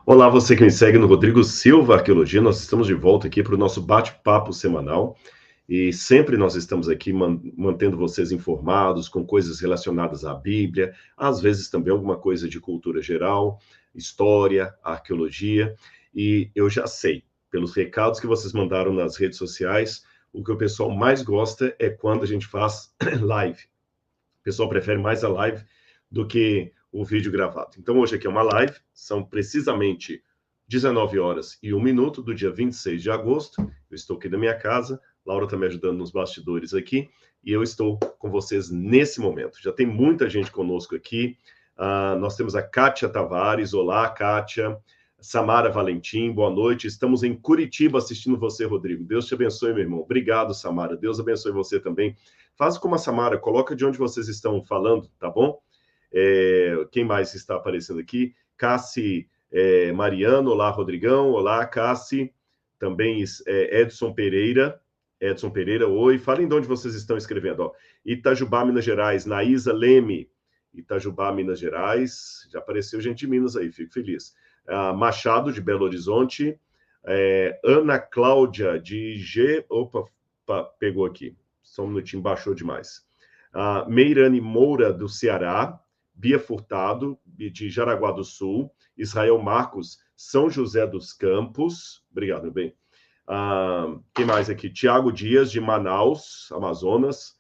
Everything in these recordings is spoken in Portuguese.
Olá, você que me segue no Rodrigo Silva Arqueologia. Nós estamos de volta aqui para o nosso bate-papo semanal e sempre nós estamos aqui mantendo vocês informados com coisas relacionadas à Bíblia, às vezes também alguma coisa de cultura geral, história, arqueologia. E eu já sei, pelos recados que vocês mandaram nas redes sociais, o que o pessoal mais gosta é quando a gente faz live. O pessoal prefere mais a live do que o vídeo gravado. Então, hoje aqui é uma live, são precisamente 19 horas e 1 minuto do dia 26 de agosto. Eu estou aqui na minha casa, Laura está me ajudando nos bastidores aqui, e eu estou com vocês nesse momento. Já tem muita gente conosco aqui. Nós temos a Kátia Tavares. Olá, Kátia. Samara Valentim, boa noite. Estamos em Curitiba assistindo você, Rodrigo. Deus te abençoe, meu irmão. Obrigado, Samara. Deus abençoe você também. Faz como a Samara, coloca de onde vocês estão falando, tá bom? Quem mais está aparecendo aqui? Cassi Mariano, olá, Rodrigão, olá, Cassi. Também Edson Pereira, oi. Falem de onde vocês estão escrevendo, ó. Itajubá, Minas Gerais, Naísa Leme, Itajubá, Minas Gerais, já apareceu gente de Minas aí, fico feliz. Machado, de Belo Horizonte, Ana Cláudia, de Opa, pegou aqui, só um minutinho, baixou demais. Meirane Moura, do Ceará, Bia Furtado, de Jaraguá do Sul, Israel Marcos, São José dos Campos, obrigado, meu bem. Quem mais aqui? Tiago Dias, de Manaus, Amazonas,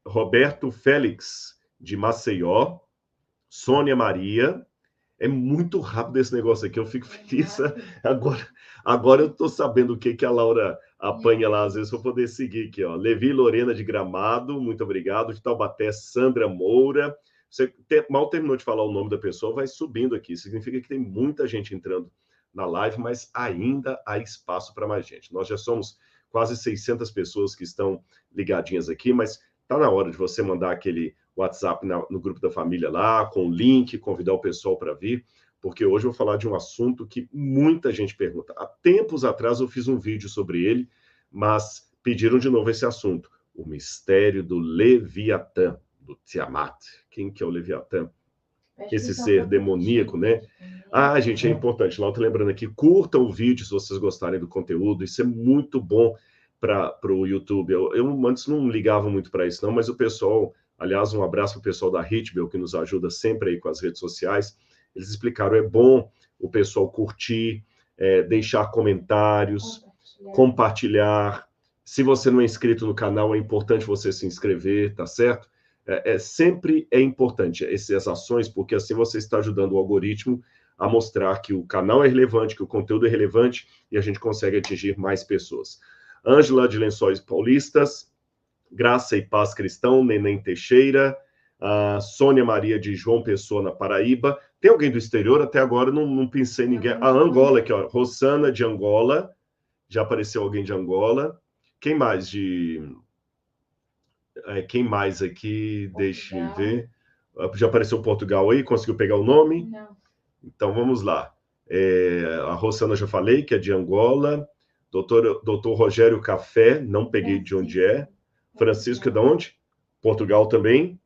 Roberto Félix, de Maceió, Sônia Maria. É muito rápido esse negócio aqui, eu fico feliz. Agora eu estou sabendo o que a Laura apanha lá, às vezes, para poder seguir aqui, ó. Levi Lorena de Gramado, muito obrigado. De Taubaté, Sandra Moura. Você mal terminou de falar o nome da pessoa, vai subindo aqui. Significa que tem muita gente entrando na live, mas ainda há espaço para mais gente. Nós já somos quase 600 pessoas que estão ligadinhas aqui, mas está na hora de você mandar aquele WhatsApp no grupo da família lá, com o link, convidar o pessoal para vir, porque hoje eu vou falar de um assunto que muita gente pergunta. Há tempos atrás eu fiz um vídeo sobre ele, mas pediram de novo esse assunto, o mistério do Leviatã, do Tiamat. Quem que é o Leviatã? Esse ser demoníaco, né? Gente, é importante. Lá eu tô lembrando aqui, curtam o vídeo se vocês gostarem do conteúdo, isso é muito bom para o YouTube. Eu antes não ligava muito para isso, não, mas o pessoal, aliás, um abraço para o pessoal da Hitbel, que nos ajuda sempre aí com as redes sociais. Eles explicaram, é bom o pessoal curtir, deixar comentários, compartilhar. Se você não é inscrito no canal, é importante você se inscrever, tá certo? Sempre é importante essas ações, porque assim você está ajudando o algoritmo a mostrar que o canal é relevante, que o conteúdo é relevante e a gente consegue atingir mais pessoas. Ângela de Lençóis Paulistas, Graça e Paz Cristão, Neném Teixeira, Sônia Maria de João Pessoa, na Paraíba. Tem alguém do exterior? Até agora não pensei em ninguém. Angola aqui, ó. Rosana de Angola. Já apareceu alguém de Angola. Quem mais quem mais aqui? Deixa eu ver. Já apareceu Portugal aí? Conseguiu pegar o nome? Não. Então, vamos lá. A Rosana já falei, que é de Angola. Doutor Rogério Café, não peguei de onde é. Francisco é de onde? Portugal também.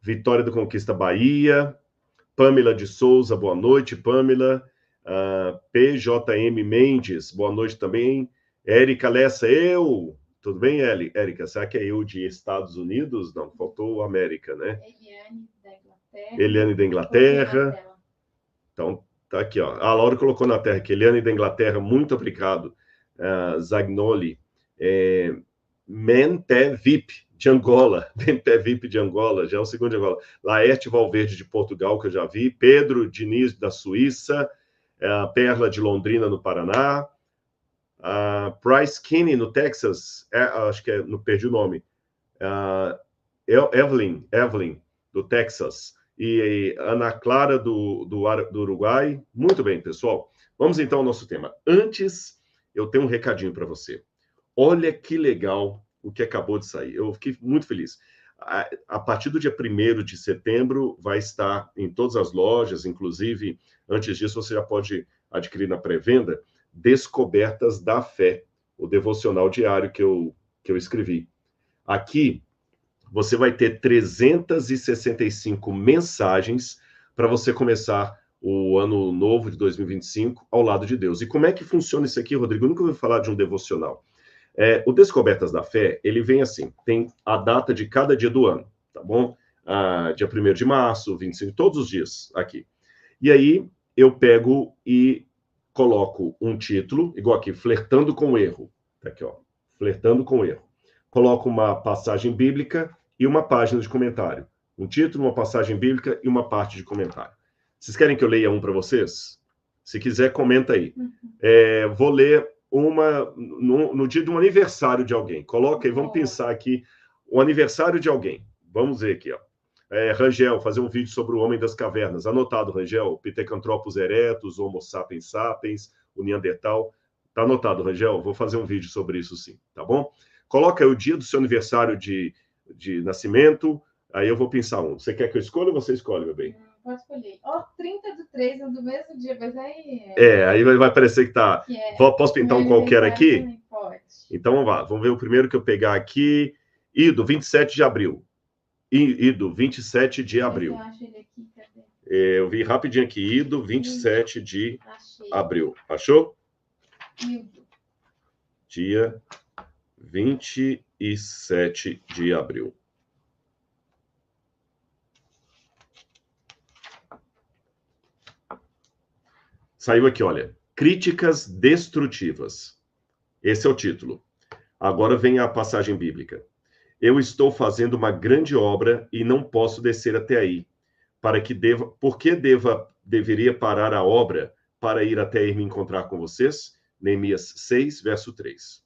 Vitória do Conquista, Bahia. Pamela de Souza, boa noite, Pamela. PJM Mendes, boa noite também. Érica Lessa, eu. Tudo bem, Érica? Será que é eu de Estados Unidos? Não, faltou América, né? Eliane da Inglaterra. Eliane da Inglaterra. Então, tá aqui, ó. A Laura colocou na terra que Eliane da Inglaterra, muito obrigado. Zagnoli. Menté VIP de Angola. Menté VIP de Angola, já é o segundo de Angola. Laerte Valverde de Portugal, que eu já vi. Pedro Diniz da Suíça. Perla de Londrina, no Paraná. Price Kinney, no Texas. Acho que perdi o nome. Evelyn, do Texas. E Ana Clara, do Uruguai. Muito bem, pessoal. Vamos então ao nosso tema. Antes, eu tenho um recadinho para você. Olha que legal o que acabou de sair. Eu fiquei muito feliz. A partir do dia 1º de setembro, vai estar em todas as lojas, inclusive, antes disso, você já pode adquirir na pré-venda, Descobertas da Fé, o devocional diário que eu escrevi. Aqui, você vai ter 365 mensagens para você começar o ano novo de 2025 ao lado de Deus. E como é que funciona isso aqui, Rodrigo? Eu nunca ouvi falar de um devocional. O Descobertas da Fé, ele vem assim, tem a data de cada dia do ano, tá bom? Dia 1º de março, 25, todos os dias aqui. E aí eu pego e coloco um título, igual aqui, Flertando com o Erro. Tá aqui, ó, Flertando com o Erro. Coloco uma passagem bíblica e uma página de comentário. Um título, uma passagem bíblica e uma parte de comentário. Vocês querem que eu leia um para vocês? Se quiser, comenta aí. Vou ler uma no dia de um aniversário de alguém. Coloca aí, vamos pensar aqui, o aniversário de alguém. Vamos ver aqui, ó. Rangel, fazer um vídeo sobre o Homem das Cavernas. Anotado, Rangel. Pithecanthropus erectus, Homo sapiens sapiens, o Neandertal. Tá anotado, Rangel. Vou fazer um vídeo sobre isso sim, tá bom? Coloca aí o dia do seu aniversário de nascimento. Aí eu vou pensar um. Você quer que eu escolha ou você escolhe, meu bem? Pode escolher. 30/3 é do mesmo dia, mas aí... aí vai parecer que tá... Posso pintar um qualquer aqui? Pode. Então vamos lá. Vamos ver o primeiro que eu pegar aqui. Ido, 27 de abril. Ido, 27 de abril. Eu acho ele aqui, cadê? Eu vi rapidinho aqui. Ido, 27 de abril. Achou? Ido. Dia 27 de abril. Saiu aqui, olha. Críticas destrutivas. Esse é o título. Agora vem a passagem bíblica. Eu estou fazendo uma grande obra e não posso descer até aí. Por que deveria parar a obra para ir até aí me encontrar com vocês? Neemias 6, verso 3.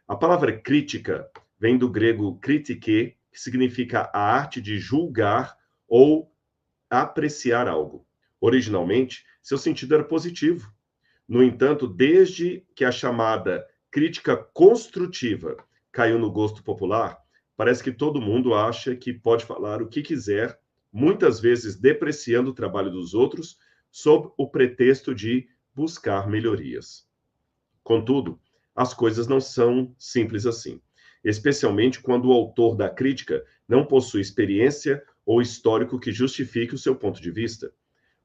A palavra crítica vem do grego kritike, que significa a arte de julgar ou apreciar algo. Originalmente, seu sentido era positivo. No entanto, desde que a chamada crítica construtiva caiu no gosto popular, parece que todo mundo acha que pode falar o que quiser, muitas vezes depreciando o trabalho dos outros, sob o pretexto de buscar melhorias. Contudo, as coisas não são simples assim, especialmente quando o autor da crítica não possui experiência ou histórico que justifique o seu ponto de vista.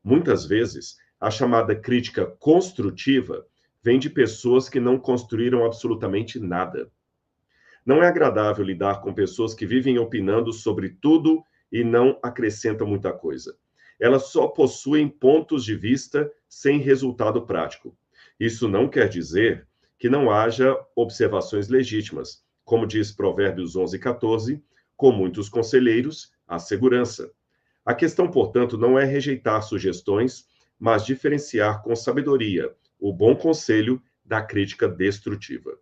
Muitas vezes, a chamada crítica construtiva vem de pessoas que não construíram absolutamente nada. Não é agradável lidar com pessoas que vivem opinando sobre tudo e não acrescentam muita coisa. Elas só possuem pontos de vista sem resultado prático. Isso não quer dizer que não haja observações legítimas. Como diz Provérbios 11:14, com muitos conselheiros, há segurança. A questão, portanto, não é rejeitar sugestões, mas diferenciar com sabedoria o bom conselho da crítica destrutiva.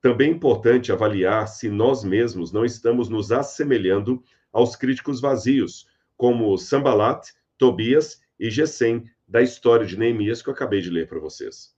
Também é importante avaliar se nós mesmos não estamos nos assemelhando aos críticos vazios, como Sanballat, Tobias e Gesem, da história de Neemias que eu acabei de ler para vocês.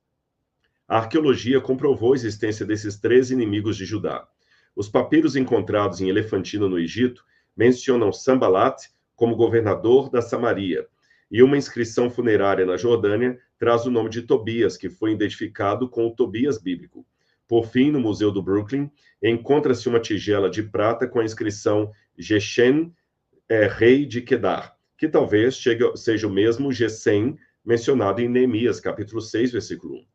A arqueologia comprovou a existência desses 3 inimigos de Judá. Os papiros encontrados em Elefantina, no Egito, mencionam Sanballat como governador da Samaria, e uma inscrição funerária na Jordânia traz o nome de Tobias, que foi identificado com o Tobias bíblico. Por fim, no Museu do Brooklyn, encontra-se uma tigela de prata com a inscrição Geshem, rei de Kedar, que talvez seja o mesmo Gesem mencionado em Neemias, capítulo 6, versículo 1.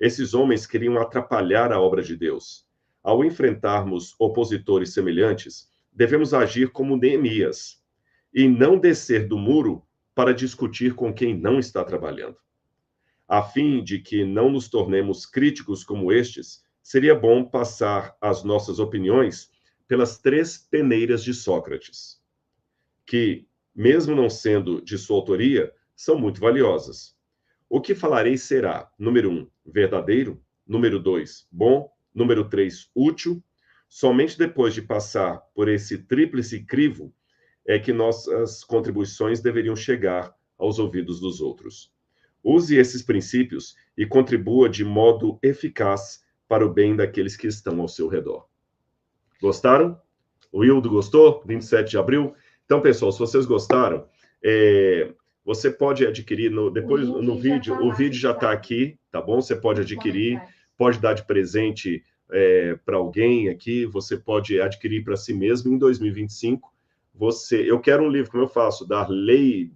Esses homens queriam atrapalhar a obra de Deus. Ao enfrentarmos opositores semelhantes, devemos agir como Neemias e não descer do muro para discutir com quem não está trabalhando. A fim de que não nos tornemos críticos como estes, seria bom passar as nossas opiniões pelas 3 peneiras de Sócrates, que, mesmo não sendo de sua autoria, são muito valiosas. O que falarei será, número 1, verdadeiro, número 2, bom, número 3, útil. Somente depois de passar por esse tríplice crivo é que nossas contribuições deveriam chegar aos ouvidos dos outros. Use esses princípios e contribua de modo eficaz para o bem daqueles que estão ao seu redor. Gostaram? O Hildo gostou? 27 de abril? Então, pessoal, se vocês gostaram, você pode adquirir depois no vídeo. O vídeo já está aqui, tá bom? Você pode adquirir, pode dar de presente para alguém aqui. Você pode adquirir para si mesmo em 2025. Eu quero um livro, como eu faço, Darleide,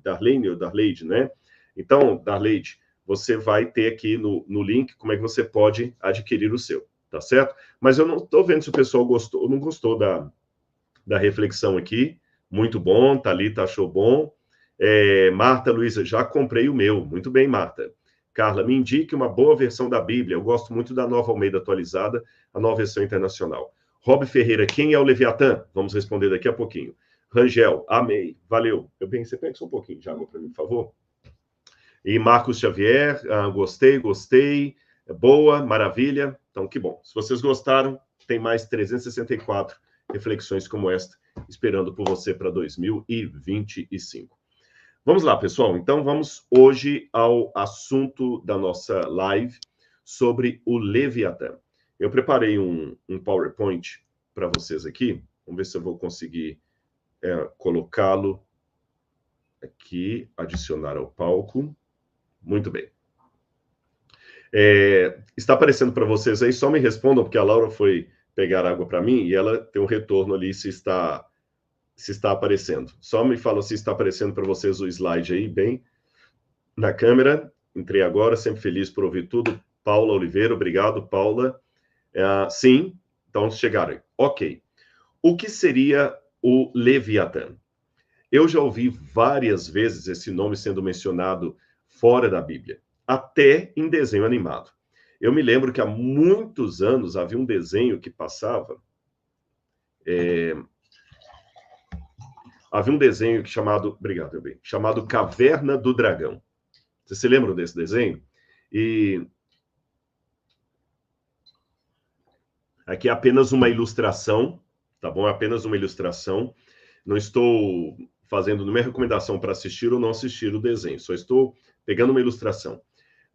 né? Então, Darleide, você vai ter aqui no link como é que você pode adquirir o seu, tá certo? Mas eu não estou vendo se o pessoal gostou ou não gostou da reflexão aqui. Muito bom, Thalita achou bom. Marta Luiza, já comprei o meu. Muito bem, Marta. Carla, me indique uma boa versão da Bíblia. Eu gosto muito da Nova Almeida atualizada, a nova versão internacional. Rob Ferreira, quem é o Leviatã? Vamos responder daqui a pouquinho. Rangel, amei. Valeu. Você pega só um pouquinho de água para mim, por favor? E Marcos Xavier, gostei. Boa, maravilha. Então, que bom. Se vocês gostaram, tem mais 364 reflexões como esta, esperando por você para 2025. Vamos lá, pessoal. Então, vamos hoje ao assunto da nossa live sobre o Leviatã. Eu preparei um PowerPoint para vocês aqui. Vamos ver se eu vou conseguir colocá-lo aqui, adicionar ao palco. Muito bem. Está aparecendo para vocês aí? Só me respondam, porque a Laura foi pegar água para mim e ela tem um retorno ali se está aparecendo. Só me fala se está aparecendo para vocês o slide aí, bem na câmera. Entrei agora, sempre feliz por ouvir tudo. Paula Oliveira, obrigado, Paula. Sim, então chegaram aí. Ok. O que seria o Leviatã? Eu já ouvi várias vezes esse nome sendo mencionado fora da Bíblia, até em desenho animado. Eu me lembro que há muitos anos havia um desenho que passava. Havia um desenho chamado, obrigado, meu bem, chamado Caverna do Dragão. Vocês se lembram desse desenho? E aqui é apenas uma ilustração, tá bom? É apenas uma ilustração. Não estou fazendo nenhuma recomendação para assistir ou não assistir o desenho, só estou pegando uma ilustração.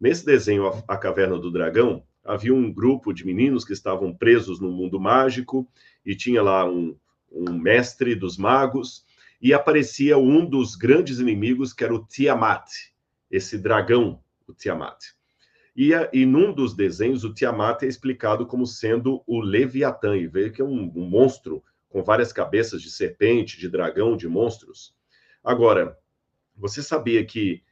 Nesse desenho, A Caverna do Dragão, havia um grupo de meninos que estavam presos no mundo mágico e tinha lá um mestre dos magos e aparecia um dos grandes inimigos, que era o Tiamat, esse dragão, o Tiamat. E num dos desenhos, o Tiamat é explicado como sendo o Leviatã, e vê que é um monstro com várias cabeças de serpente, de dragão, de monstros. Agora, você sabia que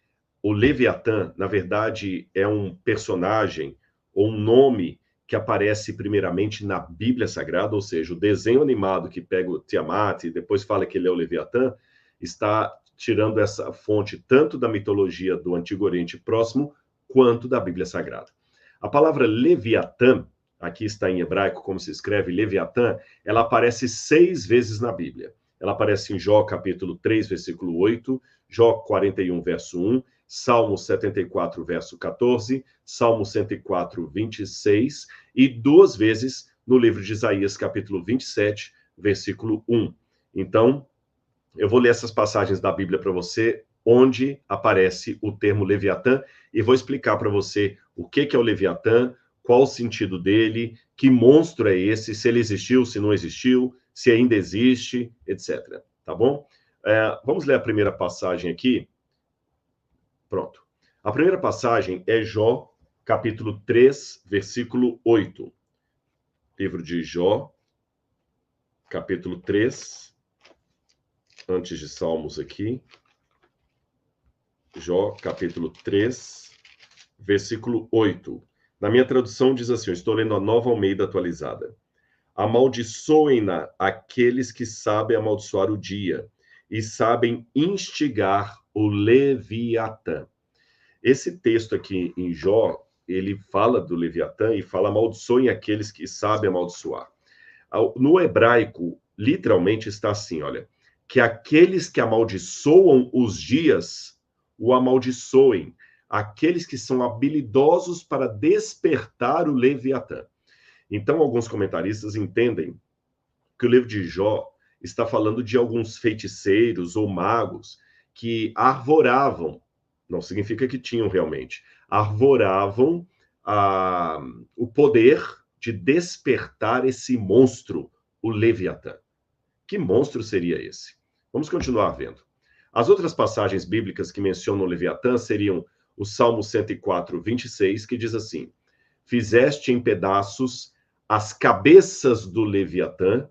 o Leviatã, na verdade, é um personagem ou um nome que aparece primeiramente na Bíblia Sagrada, ou seja, o desenho animado que pega o Tiamat e depois fala que ele é o Leviatã, está tirando essa fonte tanto da mitologia do Antigo Oriente Próximo, quanto da Bíblia Sagrada. A palavra Leviatã, aqui está em hebraico, como se escreve Leviatã, ela aparece 6 vezes na Bíblia. Ela aparece em Jó, capítulo 3, versículo 8, Jó 41, verso 1, Salmo 74, verso 14, Salmo 104, 26, e 2 vezes no livro de Isaías, capítulo 27, versículo 1. Então, eu vou ler essas passagens da Bíblia para você, onde aparece o termo Leviatã, e vou explicar para você o que é o Leviatã, qual o sentido dele, que monstro é esse, se ele existiu, se não existiu, se ainda existe, etc. Tá bom? Vamos ler a primeira passagem aqui. Pronto. A primeira passagem é Jó, capítulo 3, versículo 8. Livro de Jó, capítulo 3, antes de Salmos aqui. Jó, capítulo 3, versículo 8. Na minha tradução diz assim, eu estou lendo a Nova Almeida atualizada. Amaldiçoem-na aqueles que sabem amaldiçoar o dia e sabem instigar o Leviatã. Esse texto aqui em Jó, ele fala do Leviatã e fala amaldiçoem aqueles que sabem amaldiçoar. No hebraico, literalmente está assim, olha, que aqueles que amaldiçoam os dias, o amaldiçoem, aqueles que são habilidosos para despertar o Leviatã. Então, alguns comentaristas entendem que o livro de Jó está falando de alguns feiticeiros ou magos que arvoravam, não significa que tinham realmente, arvoravam o poder de despertar esse monstro, o Leviatã. Que monstro seria esse? Vamos continuar vendo. As outras passagens bíblicas que mencionam o Leviatã seriam o Salmo 104, 26, que diz assim, fizeste em pedaços as cabeças do Leviatã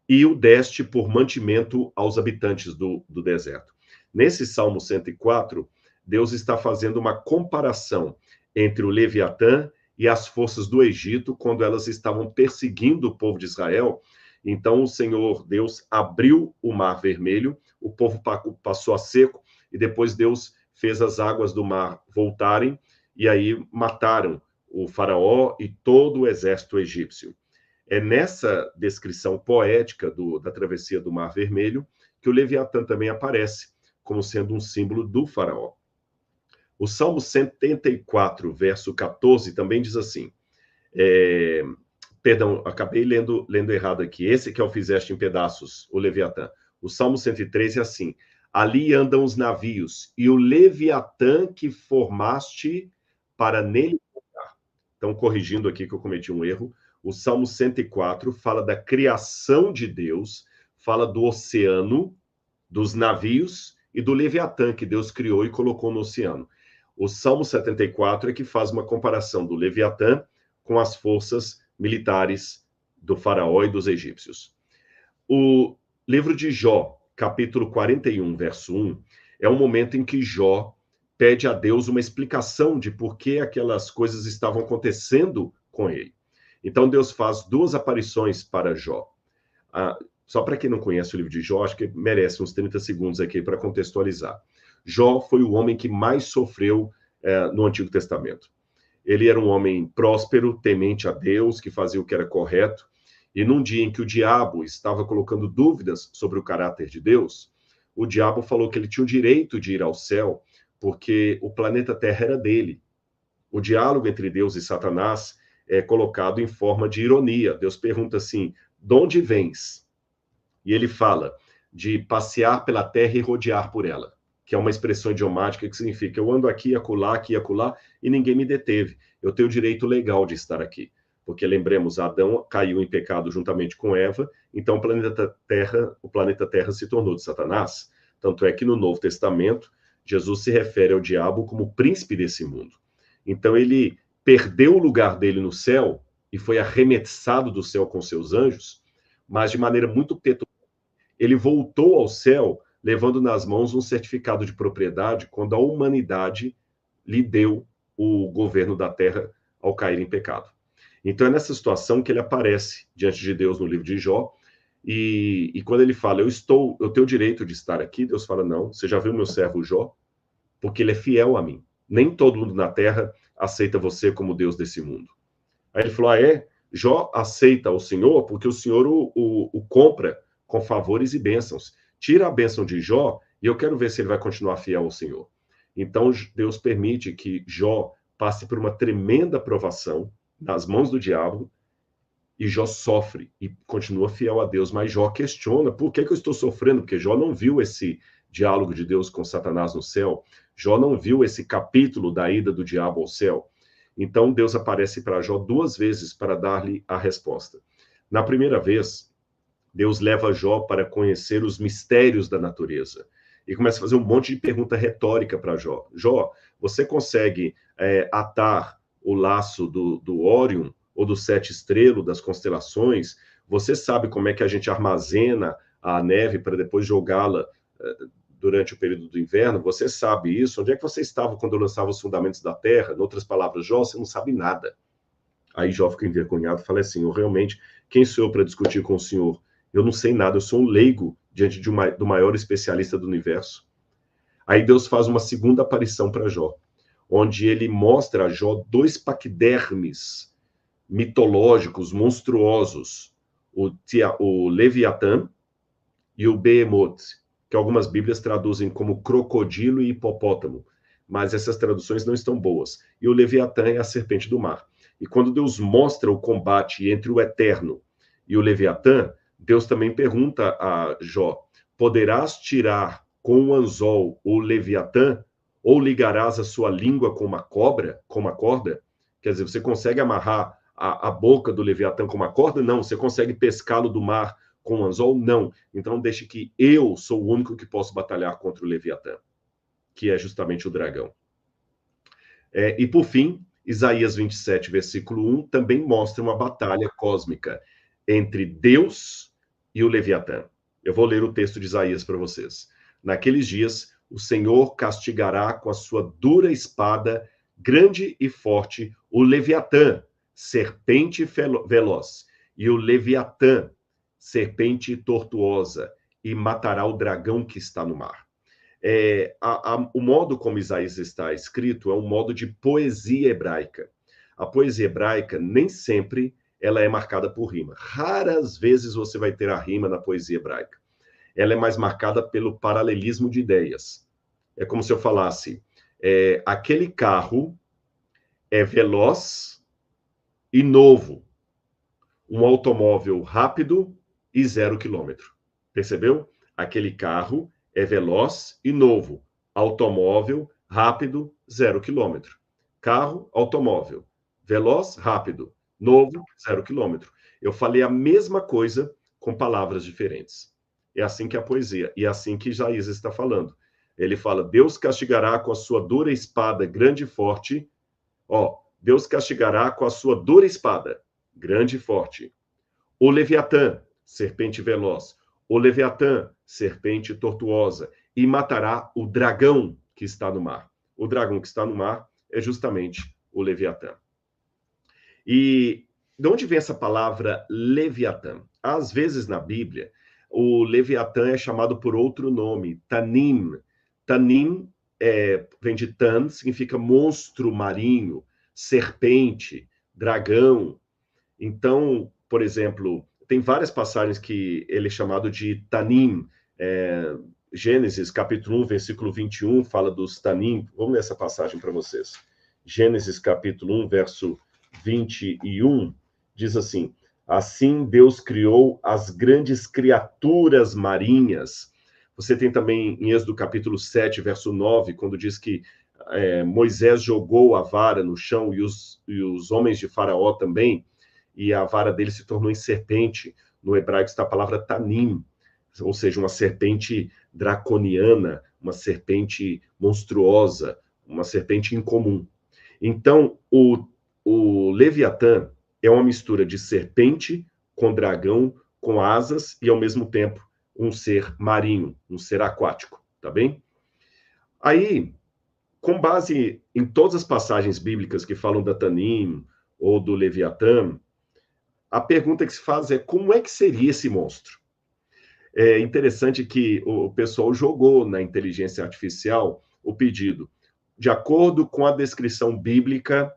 e o deste por mantimento aos habitantes do deserto. Nesse Salmo 104, Deus está fazendo uma comparação entre o Leviatã e as forças do Egito, quando elas estavam perseguindo o povo de Israel. Então, o Senhor Deus abriu o Mar Vermelho, o povo passou a seco, e depois Deus fez as águas do mar voltarem, e aí mataram o faraó e todo o exército egípcio. É nessa descrição poética da travessia do Mar Vermelho que o Leviatã também aparece, como sendo um símbolo do faraó. O Salmo 74, verso 14, também diz assim, perdão, acabei lendo errado aqui, esse que é o fizeste em pedaços, o Leviatã. O Salmo 103 é assim, ali andam os navios, e o Leviatã que formaste para nele tocar. Então, corrigindo aqui que eu cometi um erro, o Salmo 104 fala da criação de Deus, fala do oceano, dos navios e do Leviatã que Deus criou e colocou no oceano. O Salmo 74 é que faz uma comparação do Leviatã com as forças militares do faraó e dos egípcios. O livro de Jó, capítulo 41, verso 1, é um momento em que Jó pede a Deus uma explicação de por que aquelas coisas estavam acontecendo com ele. Então Deus faz duas aparições para Jó. Só para quem não conhece o livro de Jó, acho que merece uns 30 segundos aqui para contextualizar. Jó foi o homem que mais sofreu no Antigo Testamento. Ele era um homem próspero, temente a Deus, que fazia o que era correto, e num dia em que o diabo estava colocando dúvidas sobre o caráter de Deus, o diabo falou que ele tinha o direito de ir ao céu, porque o planeta Terra era dele. O diálogo entre Deus e Satanás é colocado em forma de ironia. Deus pergunta assim, de onde vens? E ele fala de passear pela terra e rodear por ela, que é uma expressão idiomática que significa eu ando aqui, acolá, e ninguém me deteve. Eu tenho o direito legal de estar aqui. Porque, lembremos, Adão caiu em pecado juntamente com Eva, então o planeta Terra se tornou de Satanás. Tanto é que no Novo Testamento, Jesus se refere ao diabo como príncipe desse mundo. Então ele perdeu o lugar dele no céu e foi arremessado do céu com seus anjos, mas de maneira muito petulante. Ele voltou ao céu levando nas mãos um certificado de propriedade quando a humanidade lhe deu o governo da terra ao cair em pecado. Então é nessa situação que ele aparece diante de Deus no livro de Jó, e quando ele fala, eu tenho o direito de estar aqui, Deus fala, não, você já viu meu servo Jó? Porque ele é fiel a mim. Nem todo mundo na terra aceita você como Deus desse mundo. Aí ele falou, Jó aceita o Senhor porque o Senhor o compra com favores e bênçãos. Tira a bênção de Jó e eu quero ver se ele vai continuar fiel ao Senhor. Então Deus permite que Jó passe por uma tremenda provação nas mãos do diabo, e Jó sofre e continua fiel a Deus, mas Jó questiona, por que eu estou sofrendo? Porque Jó não viu esse diálogo de Deus com Satanás no céu, Jó não viu esse capítulo da ida do diabo ao céu. Então Deus aparece para Jó duas vezes para dar-lhe a resposta. Na primeira vez, Deus leva Jó para conhecer os mistérios da natureza e começa a fazer um monte de pergunta retórica para Jó. Jó, você consegue atar o laço do Órion ou do sete estrelas, das constelações? Você sabe como é que a gente armazena a neve para depois jogá-la durante o período do inverno? Você sabe isso? Onde é que você estava quando eu lançava os fundamentos da terra? Em outras palavras, Jó, você não sabe nada. Aí Jó fica envergonhado e fala assim, realmente, quem sou eu para discutir com o senhor? Eu não sei nada, eu sou um leigo diante do maior especialista do universo. Aí Deus faz uma segunda aparição para Jó, onde ele mostra a Jó dois paquidermes mitológicos, monstruosos, o Leviatã e o Behemoth, que algumas Bíblias traduzem como crocodilo e hipopótamo, mas essas traduções não estão boas. E o Leviatã é a serpente do mar. E quando Deus mostra o combate entre o Eterno e o Leviatã, Deus também pergunta a Jó, poderás tirar com o anzol o Leviatã, ou ligarás a sua língua com uma cobra, com uma corda? Quer dizer, você consegue amarrar a boca do Leviatã com uma corda? Não. Você consegue pescá-lo do mar com um anzol? Não. Então deixe que eu sou o único que posso batalhar contra o Leviatã, que é justamente o dragão. E por fim, Isaías 27, versículo 1, também mostra uma batalha cósmica entre Deus e o Leviatã. Eu vou ler o texto de Isaías para vocês. Naqueles dias, o Senhor castigará com a sua dura espada, grande e forte, o Leviatã, serpente veloz, e o Leviatã, serpente tortuosa, e matará o dragão que está no mar. O modo como Isaías está escrito é um modo de poesia hebraica. A poesia hebraica nem sempre ela é marcada por rima. Raras vezes você vai ter a rima na poesia hebraica. Ela é mais marcada pelo paralelismo de ideias. É como se eu falasse, aquele carro é veloz e novo, um automóvel rápido e 0 quilômetro. Percebeu? Aquele carro é veloz e novo, automóvel rápido, 0 quilômetro. Carro, automóvel, veloz, rápido, novo, 0 quilômetro. Eu falei a mesma coisa com palavras diferentes. É assim que é a poesia, e é assim que Isaías está falando. Ele fala, Deus castigará com a sua dura espada grande e forte. Deus castigará com a sua dura espada, grande e forte. O Leviatã, serpente veloz. O Leviatã, serpente tortuosa. E matará o dragão que está no mar. O dragão que está no mar é justamente o Leviatã. E de onde vem essa palavra Leviatã? Às vezes na Bíblia, o Leviatã é chamado por outro nome, Tanim. Tanim vem de Tan, significa monstro marinho, serpente, dragão. Então, por exemplo, tem várias passagens que ele é chamado de Tanim. Gênesis, capítulo 1, versículo 21, fala dos Tanim. Vamos ler essa passagem para vocês. Gênesis, capítulo 1, verso 21, diz assim, assim Deus criou as grandes criaturas marinhas. Você tem também em Êxodo, capítulo 7, verso 9, quando diz que Moisés jogou a vara no chão e os homens de Faraó também, e a vara dele se tornou em serpente. No hebraico está a palavra tanim, ou seja, uma serpente draconiana, uma serpente monstruosa, uma serpente incomum. Então, o Leviatã é uma mistura de serpente com dragão, com asas e, ao mesmo tempo, um ser marinho, um ser aquático, tá bem? Aí, com base em todas as passagens bíblicas que falam da Tanim ou do Leviatã, a pergunta que se faz é como é que seria esse monstro? É interessante que o pessoal jogou na inteligência artificial o pedido. De acordo com a descrição bíblica,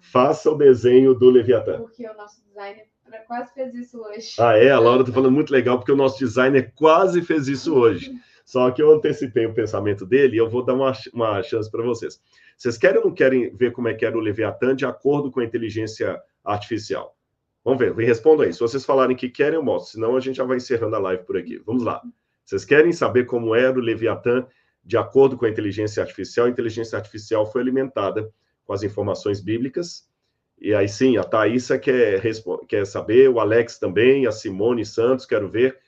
faça o desenho do Leviatã. Porque o nosso designer quase fez isso hoje. A Laura está falando muito legal, porque o nosso designer quase fez isso hoje. Só que eu antecipei o pensamento dele e eu vou dar uma chance para vocês. Vocês querem ou não querem ver como é que era o Leviatã de acordo com a inteligência artificial? Vamos ver, me respondam aí. Se vocês falarem que querem, eu mostro. Senão a gente já vai encerrando a live por aqui. Vamos lá. Vocês querem saber como era o Leviatã de acordo com a inteligência artificial? A inteligência artificial foi alimentada com as informações bíblicas. E aí sim, a Thaísa quer saber, o Alex também, a Simone Santos, quero ver.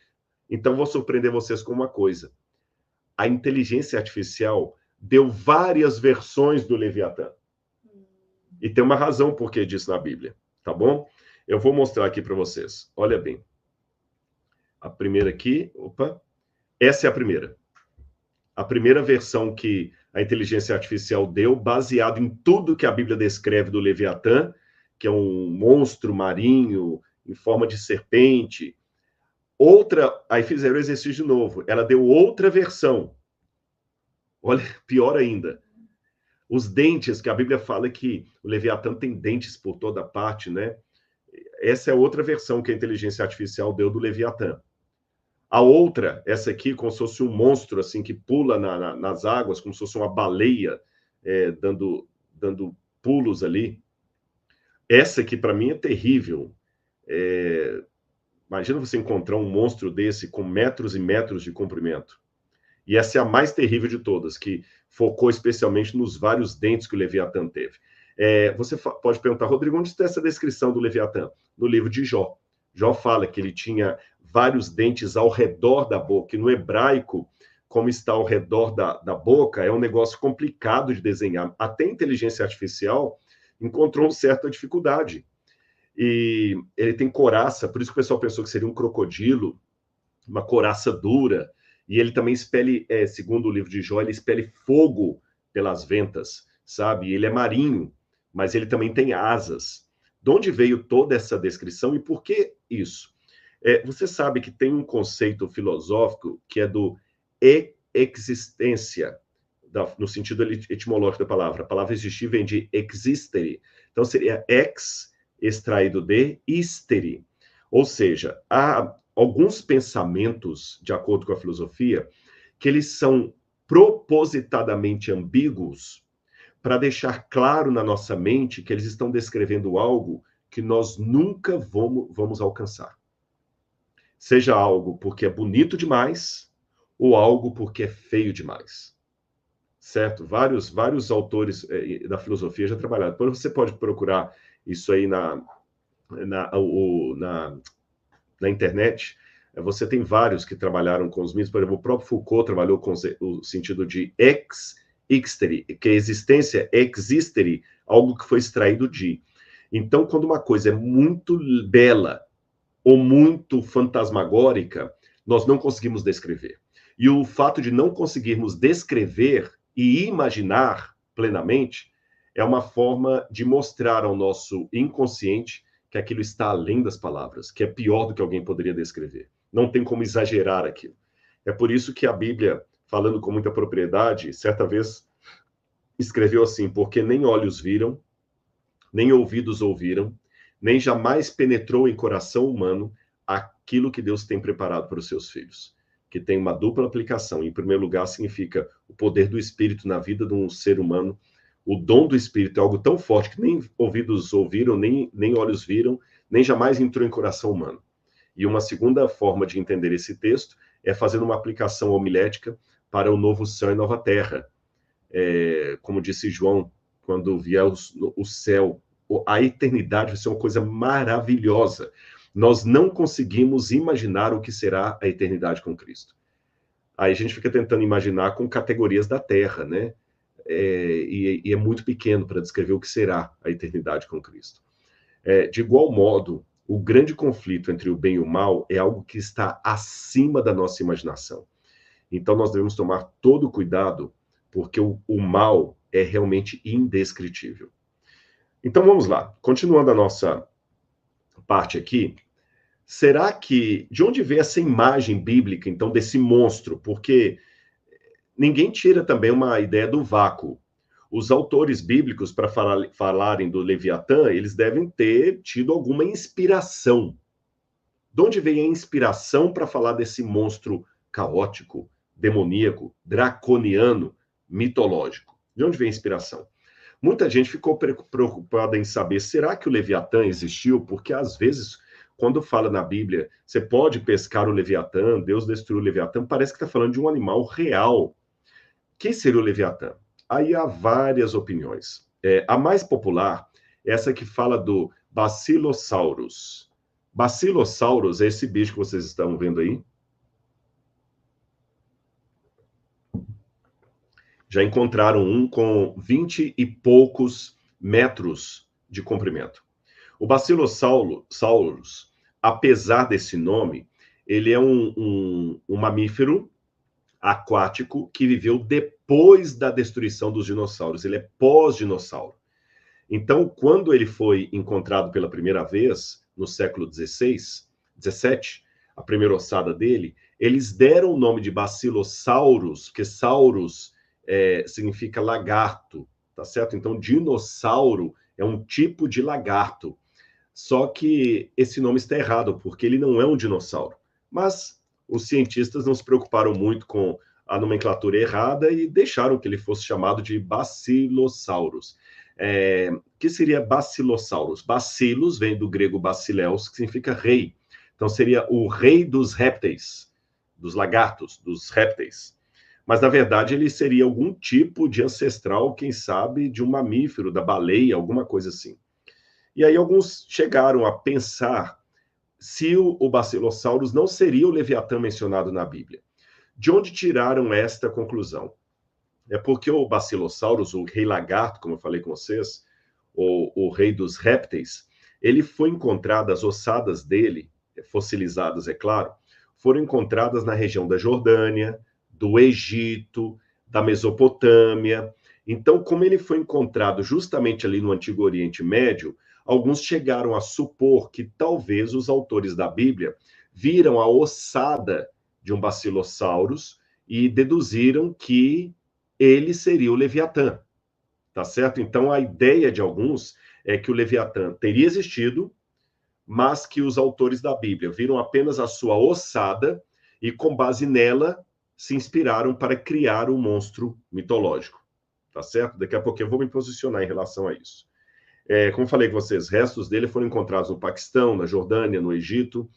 Então vou surpreender vocês com uma coisa. A inteligência artificial deu várias versões do Leviatã. E tem uma razão por que disso na Bíblia, tá bom? Eu vou mostrar aqui para vocês. Olha bem. A primeira aqui, essa é a primeira. A primeira versão que a inteligência artificial deu, baseado em tudo que a Bíblia descreve do Leviatã, que é um monstro marinho em forma de serpente. Aí fizeram o exercício de novo. Ela deu outra versão. Olha, pior ainda. Os dentes, que a Bíblia fala que o Leviatã tem dentes por toda parte, né? Essa é outra versão que a inteligência artificial deu do Leviatã. A outra, essa aqui, como se fosse um monstro, assim, que pula nas águas, como se fosse uma baleia, dando pulos ali. Essa aqui, para mim, é terrível. Imagina você encontrar um monstro desse com metros e metros de comprimento. E essa é a mais terrível de todas, que focou especialmente nos vários dentes que o Leviatã teve. Você pode perguntar, Rodrigo, onde está essa descrição do Leviatã? No livro de Jó. Jó fala que ele tinha vários dentes ao redor da boca, e no hebraico, como está ao redor da boca, é um negócio complicado de desenhar. Até a inteligência artificial encontrou uma certa dificuldade. E ele tem coraça, por isso que o pessoal pensou que seria um crocodilo, uma coraça dura, E ele também expele, segundo o livro de Jó, ele expele fogo pelas ventas, sabe? Ele é marinho, mas ele também tem asas. De onde veio toda essa descrição e por que isso? Você sabe que tem um conceito filosófico que é do existência, no sentido etimológico da palavra. A palavra existir vem de existere. Então seria ex, extraído de, istere. Ou seja, há alguns pensamentos, de acordo com a filosofia, que eles são propositadamente ambíguos para deixar claro na nossa mente que eles estão descrevendo algo que nós nunca vamos alcançar. Seja algo porque é bonito demais ou algo porque é feio demais. Certo? Vários autores da filosofia já trabalharam. Depois você pode procurar isso aí na internet. Você tem vários que trabalharam com os mitos. Por exemplo, o próprio Foucault trabalhou com o sentido de existere, que a existência existere, algo que foi extraído de. Então, quando uma coisa é muito bela ou muito fantasmagórica, nós não conseguimos descrever. E o fato de não conseguirmos descrever e imaginar plenamente é uma forma de mostrar ao nosso inconsciente que aquilo está além das palavras, que é pior do que alguém poderia descrever. Não tem como exagerar aquilo. É por isso que a Bíblia, falando com muita propriedade, certa vez escreveu assim: porque nem olhos viram, nem ouvidos ouviram, nem jamais penetrou em coração humano aquilo que Deus tem preparado para os seus filhos. Que tem uma dupla aplicação. Em primeiro lugar, significa o poder do Espírito na vida de um ser humano. O dom do Espírito é algo tão forte que nem ouvidos ouviram, nem olhos viram, nem jamais entrou em coração humano. E uma segunda forma de entender esse texto é fazendo uma aplicação homilética para o novo céu e nova terra. Como disse João, quando vier o céu, a eternidade vai ser uma coisa maravilhosa. Nós não conseguimos imaginar o que será a eternidade com Cristo. Aí a gente fica tentando imaginar com categorias da Terra, né? E é muito pequeno para descrever o que será a eternidade com Cristo. De igual modo, o grande conflito entre o bem e o mal é algo que está acima da nossa imaginação. Então nós devemos tomar todo cuidado, porque o mal é realmente indescritível. Então vamos lá, continuando a nossa parte aqui. Será que, de onde veio essa imagem bíblica, então, desse monstro? Porque ninguém tira também uma ideia do vácuo. Os autores bíblicos, para falarem do Leviatã, eles devem ter tido alguma inspiração. De onde veio a inspiração para falar desse monstro caótico, demoníaco, draconiano, mitológico? De onde veio a inspiração? Muita gente ficou preocupada em saber, será que o Leviatã existiu? Porque, às vezes, quando fala na Bíblia, você pode pescar o Leviatã, Deus destruiu o Leviatã, parece que está falando de um animal real. Quem seria o Leviatã? Aí há várias opiniões. A mais popular é essa que fala do Basilosaurus. Basilosaurus é esse bicho que vocês estão vendo aí. Já encontraram um com 20 e poucos metros de comprimento. O Basilosaurus, apesar desse nome, ele é um mamífero aquático que viveu depois da destruição dos dinossauros. Ele é pós-dinossauro. Então, quando ele foi encontrado pela primeira vez, no século XVII, a primeira ossada dele, eles deram o nome de Basilosaurus, porque saurus significa lagarto, tá certo? Então, dinossauro é um tipo de lagarto. Só que esse nome está errado, porque ele não é um dinossauro. Mas os cientistas não se preocuparam muito com a nomenclatura errada e deixaram que ele fosse chamado de Basilosaurus. Que seria Basilosaurus? Basilos vem do grego basileus, que significa rei. Então seria o rei dos répteis, dos lagartos, dos répteis. Mas, na verdade, ele seria algum tipo de ancestral, quem sabe, de um mamífero, da baleia, alguma coisa assim. E aí alguns chegaram a pensar se o Basilosaurus não seria o Leviatã mencionado na Bíblia. De onde tiraram esta conclusão? É porque o Basilosaurus, o rei lagarto, como eu falei com vocês, o rei dos répteis, ele foi encontrado, as ossadas dele, fossilizadas, é claro, foram encontradas na região da Jordânia, do Egito, da Mesopotâmia. Então, como ele foi encontrado justamente ali no Antigo Oriente Médio, alguns chegaram a supor que talvez os autores da Bíblia viram a ossada de um Basilossauros e deduziram que ele seria o Leviatã, tá certo? Então, a ideia de alguns é que o Leviatã teria existido, mas que os autores da Bíblia viram apenas a sua ossada e, com base nela, se inspiraram para criar um monstro mitológico, tá certo? Daqui a pouco eu vou me posicionar em relação a isso. Como falei com vocês, restos dele foram encontrados no Paquistão, na Jordânia, no Egito,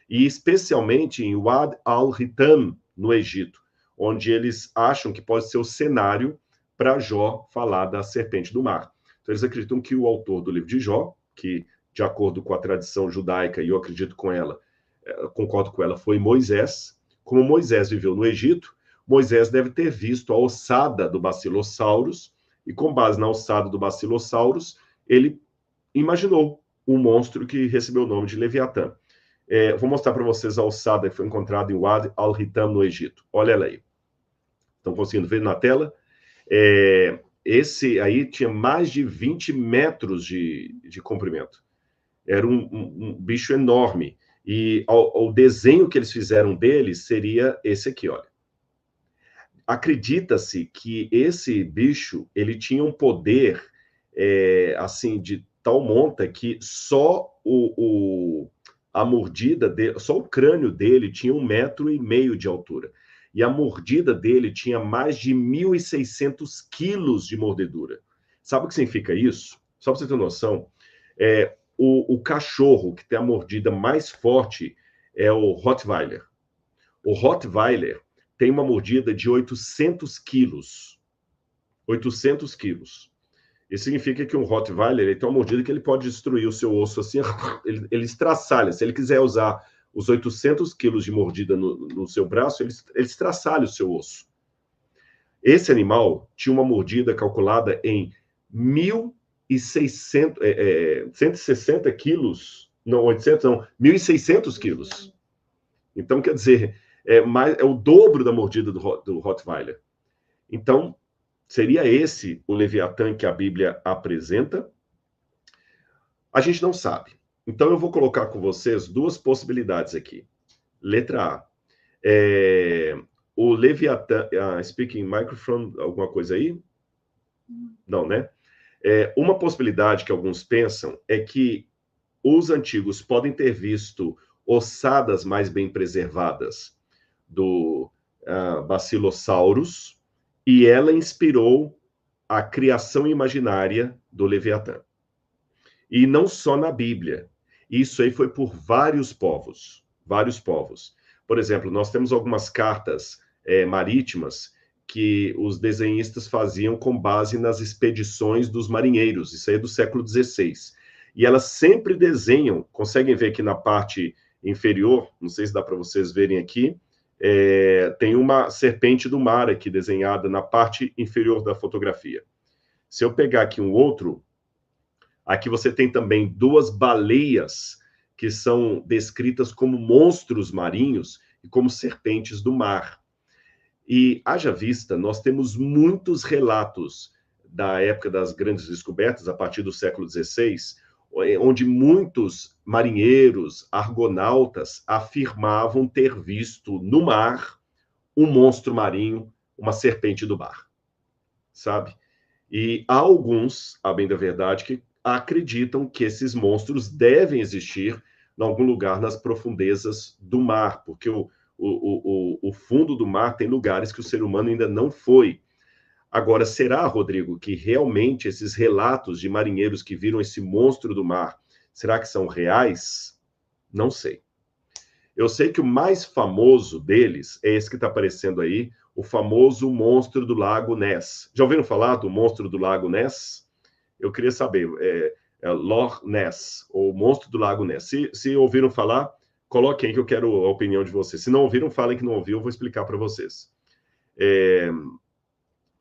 e especialmente em Wad al-Hitam, no Egito, onde eles acham que pode ser o cenário para Jó falar da serpente do mar. Então, eles acreditam que o autor do livro de Jó, que, de acordo com a tradição judaica, e eu acredito com ela, concordo com ela, foi Moisés. Como Moisés viveu no Egito, Moisés deve ter visto a ossada do Basilossauros, e com base na ossada do Basilossauros, ele imaginou um monstro que recebeu o nome de Leviatã. Vou mostrar para vocês a ossada que foi encontrada em Wad al-Hitam, no Egito. Olha ela aí. Estão conseguindo ver na tela? Esse aí tinha mais de 20 metros de comprimento. Era um bicho enorme. E o desenho que eles fizeram dele seria esse aqui, olha. Acredita-se que esse bicho, ele tinha um poder, assim, de tal monta que só a mordida dele, só o crânio dele tinha 1,5 metros de altura. E a mordida dele tinha mais de 1.600 quilos de mordedura. Sabe o que significa isso? Só para você ter noção, o cachorro que tem a mordida mais forte é o Rottweiler. O Rottweiler tem uma mordida de 800 quilos. 800 quilos. Isso significa que um Rottweiler ele tem uma mordida que ele pode destruir o seu osso assim, ele estraçalha. Se ele quiser usar os 800 quilos de mordida no seu braço, ele estraçalha o seu osso. Esse animal tinha uma mordida calculada em 160 quilos, não, 800 não, 1.600 quilos. Então, quer dizer, é o dobro da mordida do Rottweiler. Então, seria esse o Leviatã que a Bíblia apresenta? A gente não sabe. Então, eu vou colocar com vocês duas possibilidades aqui. Letra A. O Leviatã... speaking microphone, alguma coisa aí? Não, né? Uma possibilidade que alguns pensam é que os antigos podem ter visto ossadas mais bem preservadas do Basilossauros e ela inspirou a criação imaginária do Leviatã. E não só na Bíblia. Isso aí foi por vários povos. Vários povos. Por exemplo, nós temos algumas cartas marítimas que os desenhistas faziam com base nas expedições dos marinheiros. Isso aí é do século XVI. E elas sempre desenham, conseguem ver aqui na parte inferior, não sei se dá para vocês verem aqui, tem uma serpente do mar aqui desenhada na parte inferior da fotografia. Se eu pegar aqui um outro, aqui você tem também duas baleias que são descritas como monstros marinhos e como serpentes do mar. E, haja vista, nós temos muitos relatos da época das grandes descobertas, a partir do século XVI, onde muitos marinheiros, argonautas, afirmavam ter visto no mar um monstro marinho, uma serpente do mar, sabe? E há alguns, a bem da verdade, que acreditam que esses monstros devem existir em algum lugar nas profundezas do mar, porque o fundo do mar tem lugares que o ser humano ainda não foi. Agora, será, Rodrigo, que realmente esses relatos de marinheiros que viram esse monstro do mar, será que são reais? Não sei. Eu sei que o mais famoso deles é esse que está aparecendo aí, o famoso monstro do Lago Ness. Já ouviram falar do monstro do Lago Ness? Eu queria saber, Loch Ness, ou monstro do Lago Ness. Se ouviram falar, coloquem que eu quero a opinião de vocês. Se não ouviram, falem que não ouviram, eu vou explicar para vocês.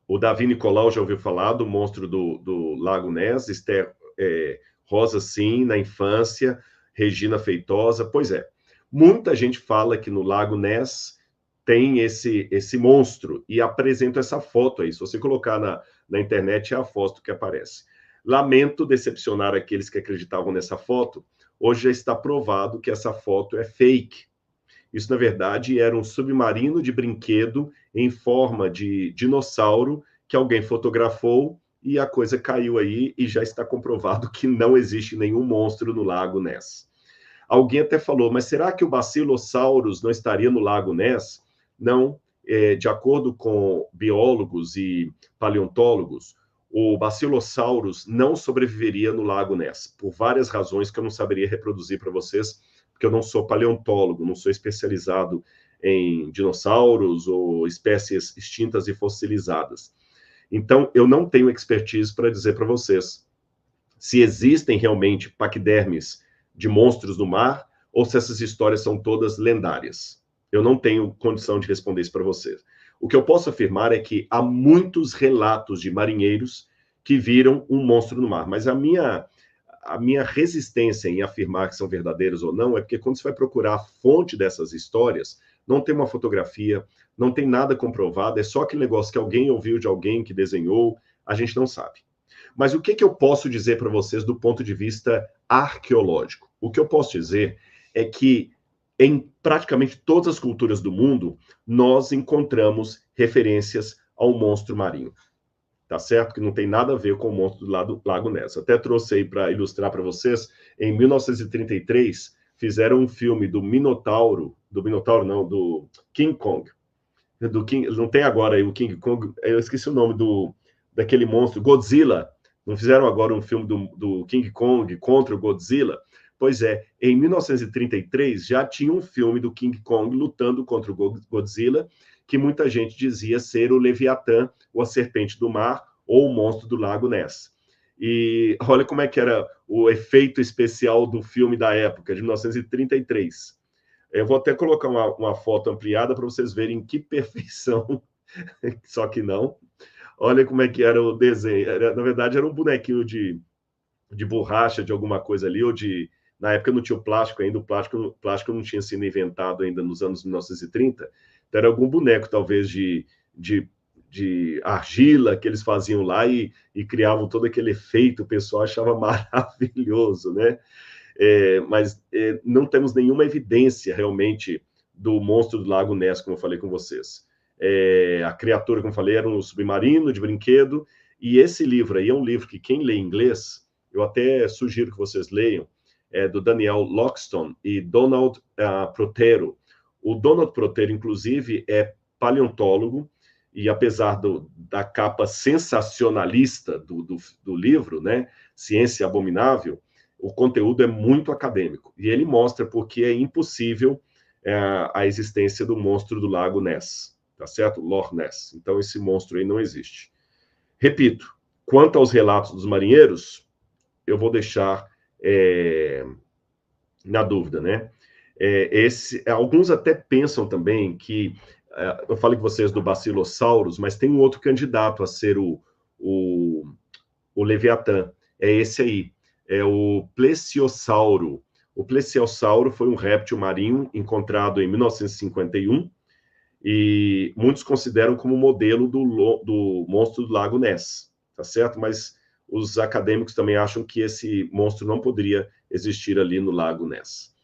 O Davi Nicolau já ouviu falar do monstro do Lago Ness, Esther Rosa, sim, na infância, Regina Feitosa, pois é. Muita gente fala que no Lago Ness tem esse monstro e apresenta essa foto aí. Se você colocar na internet, é a foto que aparece. Lamento decepcionar aqueles que acreditavam nessa foto. Hoje já está provado que essa foto é fake. Isso, na verdade, era um submarino de brinquedo em forma de dinossauro que alguém fotografou e a coisa caiu aí e já está comprovado que não existe nenhum monstro no Lago Ness. Alguém até falou, mas será que o Basilosaurus não estaria no Lago Ness? Não, de acordo com biólogos e paleontólogos, o Basilosaurus não sobreviveria no Lago Ness, por várias razões que eu não saberia reproduzir para vocês, porque eu não sou paleontólogo, não sou especializado em dinossauros ou espécies extintas e fossilizadas. Então, eu não tenho expertise para dizer para vocês se existem realmente paquidermes de monstros do mar ou se essas histórias são todas lendárias. Eu não tenho condição de responder isso para vocês. O que eu posso afirmar é que há muitos relatos de marinheiros que viram um monstro no mar, mas a minha resistência em afirmar que são verdadeiros ou não é porque quando você vai procurar a fonte dessas histórias, não tem uma fotografia, não tem nada comprovado, é só aquele negócio que alguém ouviu de alguém que desenhou, a gente não sabe. Mas o que eu posso dizer para vocês do ponto de vista arqueológico? O que eu posso dizer é que em praticamente todas as culturas do mundo, nós encontramos referências ao monstro marinho. Tá certo? Que não tem nada a ver com o monstro do Lago Ness. Até trouxe aí para ilustrar para vocês, em 1933, fizeram um filme do Minotauro não, do King Kong. Não tem agora aí o King Kong, eu esqueci o nome daquele monstro, Godzilla. Não fizeram agora um filme do King Kong contra o Godzilla? Pois é, em 1933 já tinha um filme do King Kong lutando contra o Godzilla, que muita gente dizia ser o Leviatã, ou a serpente do mar, ou o monstro do Lago Ness. E olha como é que era o efeito especial do filme da época, de 1933. Eu vou até colocar uma foto ampliada para vocês verem que perfeição, só que não. Olha como é que era o desenho. Na verdade, era um bonequinho de borracha, de alguma coisa ali, na época não tinha o plástico ainda, o plástico não tinha sido inventado ainda nos anos 1930, então era algum boneco, talvez, de argila que eles faziam lá e criavam todo aquele efeito, o pessoal achava maravilhoso, né? Mas não temos nenhuma evidência, realmente, do monstro do Lago Ness, como eu falei com vocês. A criatura, como eu falei, era um submarino de brinquedo, e esse livro aí é um livro que quem lê inglês, eu até sugiro que vocês leiam, do Daniel Loxton e Donald Protero. O Donald Protero, inclusive, é paleontólogo, e apesar da capa sensacionalista do livro, né, Ciência Abominável, o conteúdo é muito acadêmico. E ele mostra porque é impossível a existência do monstro do Lago Ness, tá certo? Loch Ness. Então, esse monstro aí não existe. Repito, quanto aos relatos dos marinheiros, eu vou deixar na dúvida, né? Alguns até pensam também que eu falei com vocês do Basilosaurus, mas tem um outro candidato a ser o Leviatã. É esse aí, é o Plesiosauro. O Plesiosauro foi um réptil marinho encontrado em 1951 e muitos consideram como modelo do monstro do Lago Ness, tá certo? Mas os acadêmicos também acham que esse monstro não poderia existir ali no Lago Ness.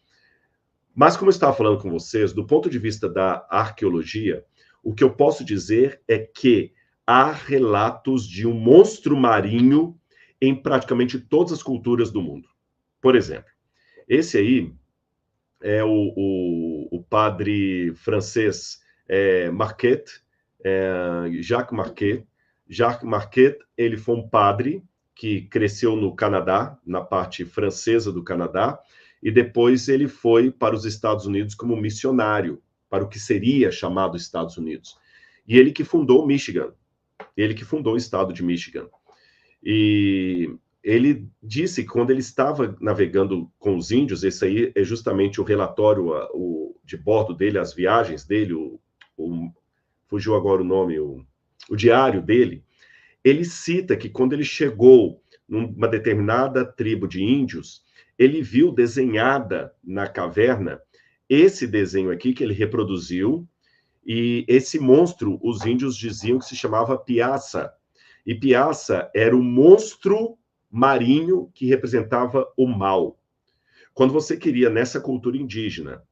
Mas, como eu estava falando com vocês, do ponto de vista da arqueologia, o que eu posso dizer é que há relatos de um monstro marinho em praticamente todas as culturas do mundo. Por exemplo, esse aí é o padre francês Marquette, Jacques Marquette. Jacques Marquette, ele foi um padre que cresceu no Canadá, na parte francesa do Canadá, e depois ele foi para os Estados Unidos como missionário, para o que seria chamado Estados Unidos. E ele que fundou Michigan, ele que fundou o estado de Michigan. E ele disse que quando ele estava navegando com os índios, esse aí é justamente o relatório de bordo dele, as viagens dele, fugiu agora o nome, o diário dele, ele cita que quando ele chegou numa determinada tribo de índios, ele viu desenhada na caverna esse desenho aqui que ele reproduziu, e esse monstro, os índios diziam que se chamava Piaça. E Piaça era o monstro marinho que representava o mal. Quando você queria, nessa cultura indígena,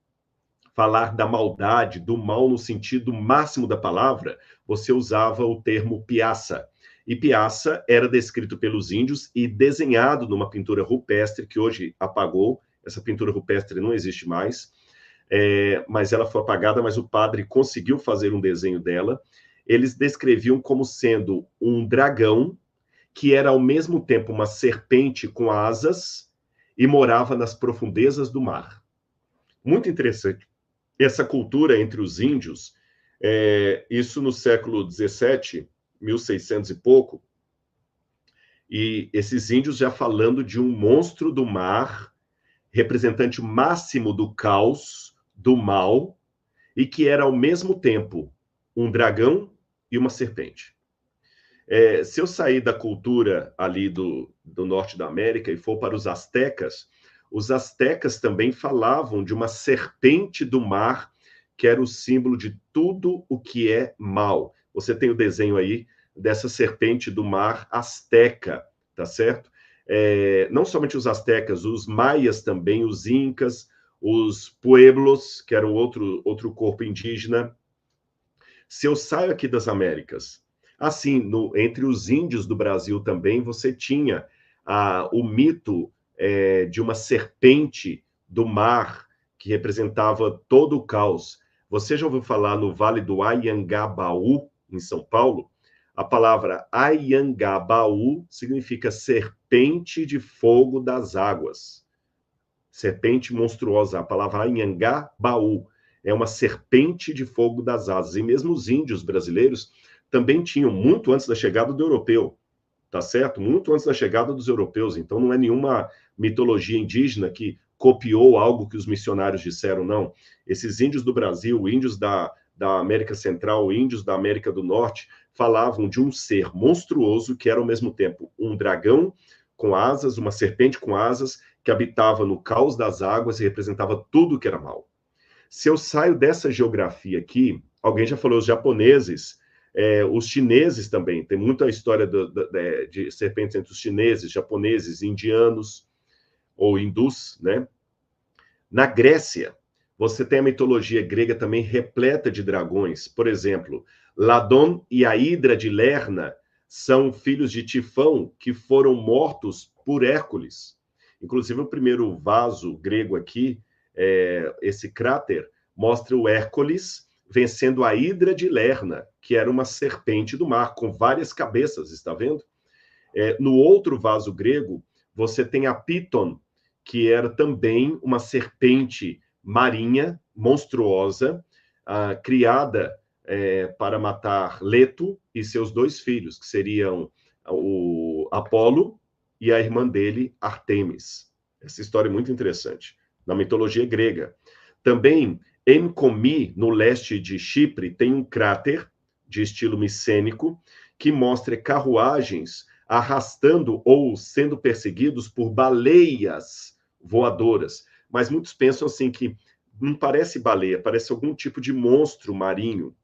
falar da maldade, do mal no sentido máximo da palavra, você usava o termo Piaça. E Piaça era descrito pelos índios e desenhado numa pintura rupestre, que hoje apagou. Essa pintura rupestre não existe mais, mas ela foi apagada, mas o padre conseguiu fazer um desenho dela. Eles descreviam como sendo um dragão que era ao mesmo tempo uma serpente com asas e morava nas profundezas do mar. Muito interessante. Essa cultura entre os índios, isso no século XVII, 1600 e pouco, e esses índios já falando de um monstro do mar, representante máximo do caos, do mal, e que era ao mesmo tempo um dragão e uma serpente. Se eu sair da cultura ali do norte da América e for para os astecas também falavam de uma serpente do mar, que era o símbolo de tudo o que é mal. Você tem o desenho aí dessa serpente do mar asteca, tá certo? Não somente os astecas, os maias também, os incas, os pueblos, que eram outro corpo indígena. Se eu saio aqui das Américas, assim, entre os índios do Brasil também, você tinha o mito de uma serpente do mar que representava todo o caos. Você já ouviu falar no Vale do Anhangabaú, em São Paulo? A palavra Anhangabaú significa serpente de fogo das águas. Serpente monstruosa. A palavra Anhangabaú é uma serpente de fogo das asas. E mesmo os índios brasileiros também tinham, muito antes da chegada do europeu, tá certo? Muito antes da chegada dos europeus. Então, não é nenhuma mitologia indígena que copiou algo que os missionários disseram, não. Esses índios do Brasil, índios da América Central, índios da América do Norte, falavam de um ser monstruoso que era, ao mesmo tempo, um dragão com asas, uma serpente com asas, que habitava no caos das águas e representava tudo que era mal. Se eu saio dessa geografia aqui, alguém já falou, os japoneses, os chineses também, tem muita história de serpentes entre os chineses, japoneses, indianos ou hindus, né? Na Grécia, você tem a mitologia grega também repleta de dragões. Por exemplo, Ladon e a Hidra de Lerna são filhos de Tifão que foram mortos por Hércules. Inclusive, o primeiro vaso grego aqui, esse cráter, mostra o Hércules vencendo a Hidra de Lerna, que era uma serpente do mar, com várias cabeças, está vendo? No outro vaso grego, você tem a Piton, que era também uma serpente marinha, monstruosa, criada para matar Leto e seus dois filhos, que seriam o Apolo e a irmã dele, Artemis. Essa história é muito interessante, na mitologia grega. Também, em Komi, no leste de Chipre, tem um cráter de estilo micênico que mostra carruagens arrastando ou sendo perseguidos por baleias voadoras. Mas muitos pensam assim que não parece baleia, parece algum tipo de monstro marinho.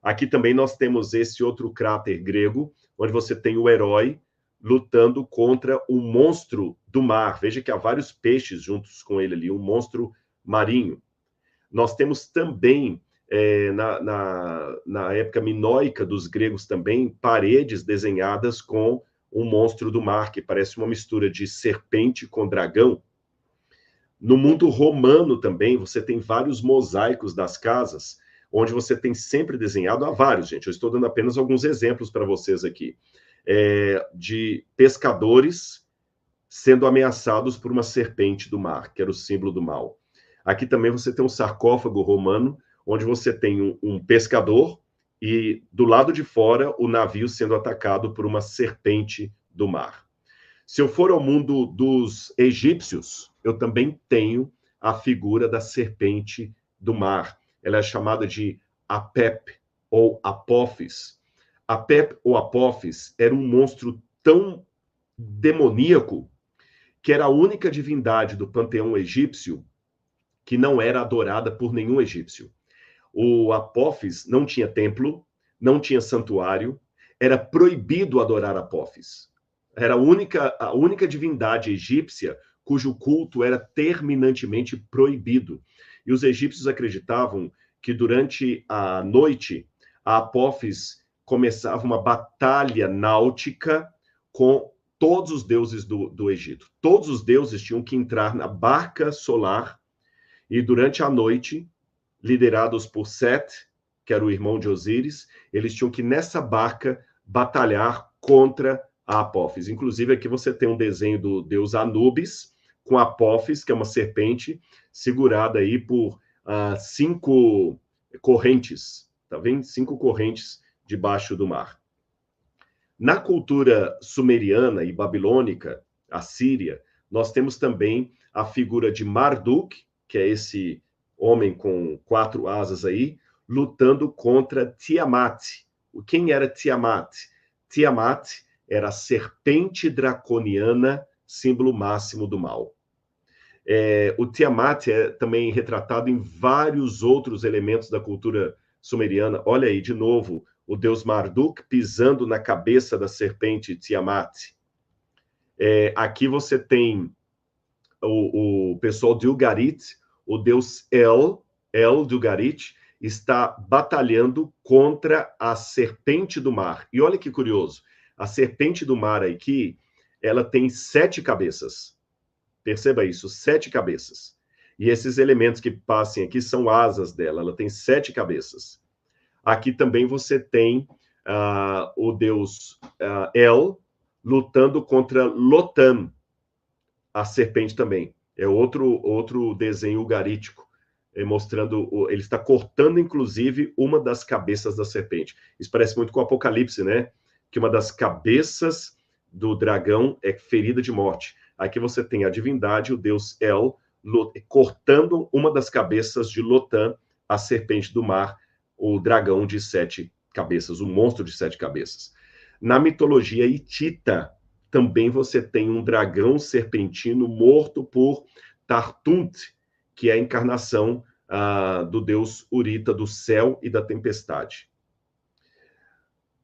Aqui também nós temos esse outro cráter grego, onde você tem o herói lutando contra um monstro do mar. Veja que há vários peixes juntos com ele ali, um monstro marinho. Nós temos também, na época minoica dos gregos também, paredes desenhadas com um monstro do mar, que parece uma mistura de serpente com dragão. No mundo romano também, você tem vários mosaicos das casas, onde você tem sempre desenhado, há vários, gente, eu estou dando apenas alguns exemplos para vocês aqui, de pescadores sendo ameaçados por uma serpente do mar, que era o símbolo do mal. Aqui também você tem um sarcófago romano, onde você tem um pescador e do lado de fora o navio sendo atacado por uma serpente do mar. Se eu for ao mundo dos egípcios, eu também tenho a figura da serpente do mar. Ela é chamada de Apep ou Apophis. Apep ou Apophis era um monstro tão demoníaco que era a única divindade do panteão egípcio que não era adorada por nenhum egípcio. O Apófis não tinha templo, não tinha santuário, era proibido adorar Apófis. Era a única divindade egípcia cujo culto era terminantemente proibido. E os egípcios acreditavam que durante a noite, a Apófis começava uma batalha náutica com todos os deuses do Egito. Todos os deuses tinham que entrar na barca solar e durante a noite, liderados por Set, que era o irmão de Osíris, eles tinham que nessa barca batalhar contra a Apófis. Inclusive aqui você tem um desenho do deus Anubis com a Apófis, que é uma serpente segurada aí por 5 correntes, tá vendo? 5 correntes debaixo do mar. Na cultura sumeriana e babilônica, assíria, nós temos também a figura de Marduk, que é esse homem com 4 asas aí, lutando contra Tiamat. Quem era Tiamat? Tiamat era a serpente draconiana, símbolo máximo do mal. O Tiamat é também retratado em vários outros elementos da cultura sumeriana. Olha aí, de novo, o deus Marduk pisando na cabeça da serpente Tiamat. Aqui você tem o pessoal de Ugarit, o deus El de Ugarit, está batalhando contra a serpente do mar. E olha que curioso, a serpente do mar aqui, ela tem 7 cabeças. Perceba isso, 7 cabeças. E esses elementos que passem aqui são asas dela, ela tem 7 cabeças. Aqui também você tem o deus El lutando contra Lotan, a serpente também. É outro desenho ugarítico, mostrando, ele está cortando, inclusive, uma das cabeças da serpente. Isso parece muito com o Apocalipse, né? Que uma das cabeças do dragão é ferida de morte. Aqui você tem a divindade, o deus El, cortando uma das cabeças de Lotan, a serpente do mar, o dragão de 7 cabeças, o monstro de 7 cabeças. Na mitologia hitita, também você tem um dragão serpentino morto por Tartunt, que é a encarnação do deus Urita, do céu e da tempestade.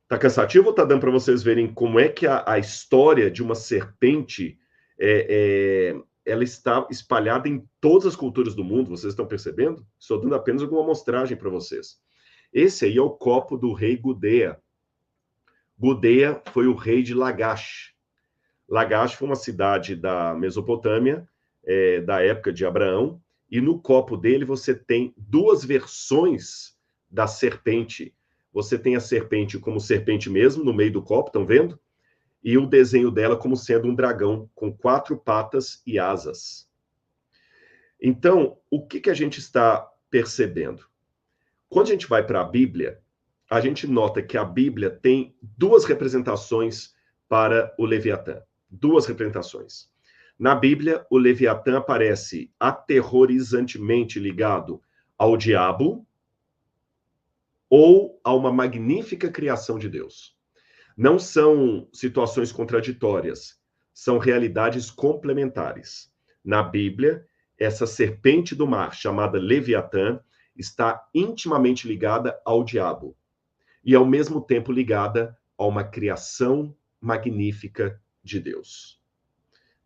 Tá cansativo ou tá dando para vocês verem como é que a história de uma serpente ela está espalhada em todas as culturas do mundo? Vocês estão percebendo? Estou dando apenas alguma amostragem para vocês. Esse aí é o copo do rei Gudea. Gudea foi o rei de Lagash. Lagash foi uma cidade da Mesopotâmia, da época de Abraão, e no copo dele você tem 2 versões da serpente. Você tem a serpente como serpente mesmo, no meio do copo, estão vendo? E o desenho dela como sendo um dragão com 4 patas e asas. Então, o que a gente está percebendo? Quando a gente vai para a Bíblia, a gente nota que a Bíblia tem 2 representações para o Leviatã. 2 representações. Na Bíblia, o Leviatã aparece aterrorizantemente ligado ao diabo ou a uma magnífica criação de Deus. Não são situações contraditórias, são realidades complementares. Na Bíblia, essa serpente do mar, chamada Leviatã, está intimamente ligada ao diabo e, ao mesmo tempo, ligada a uma criação magnífica de Deus.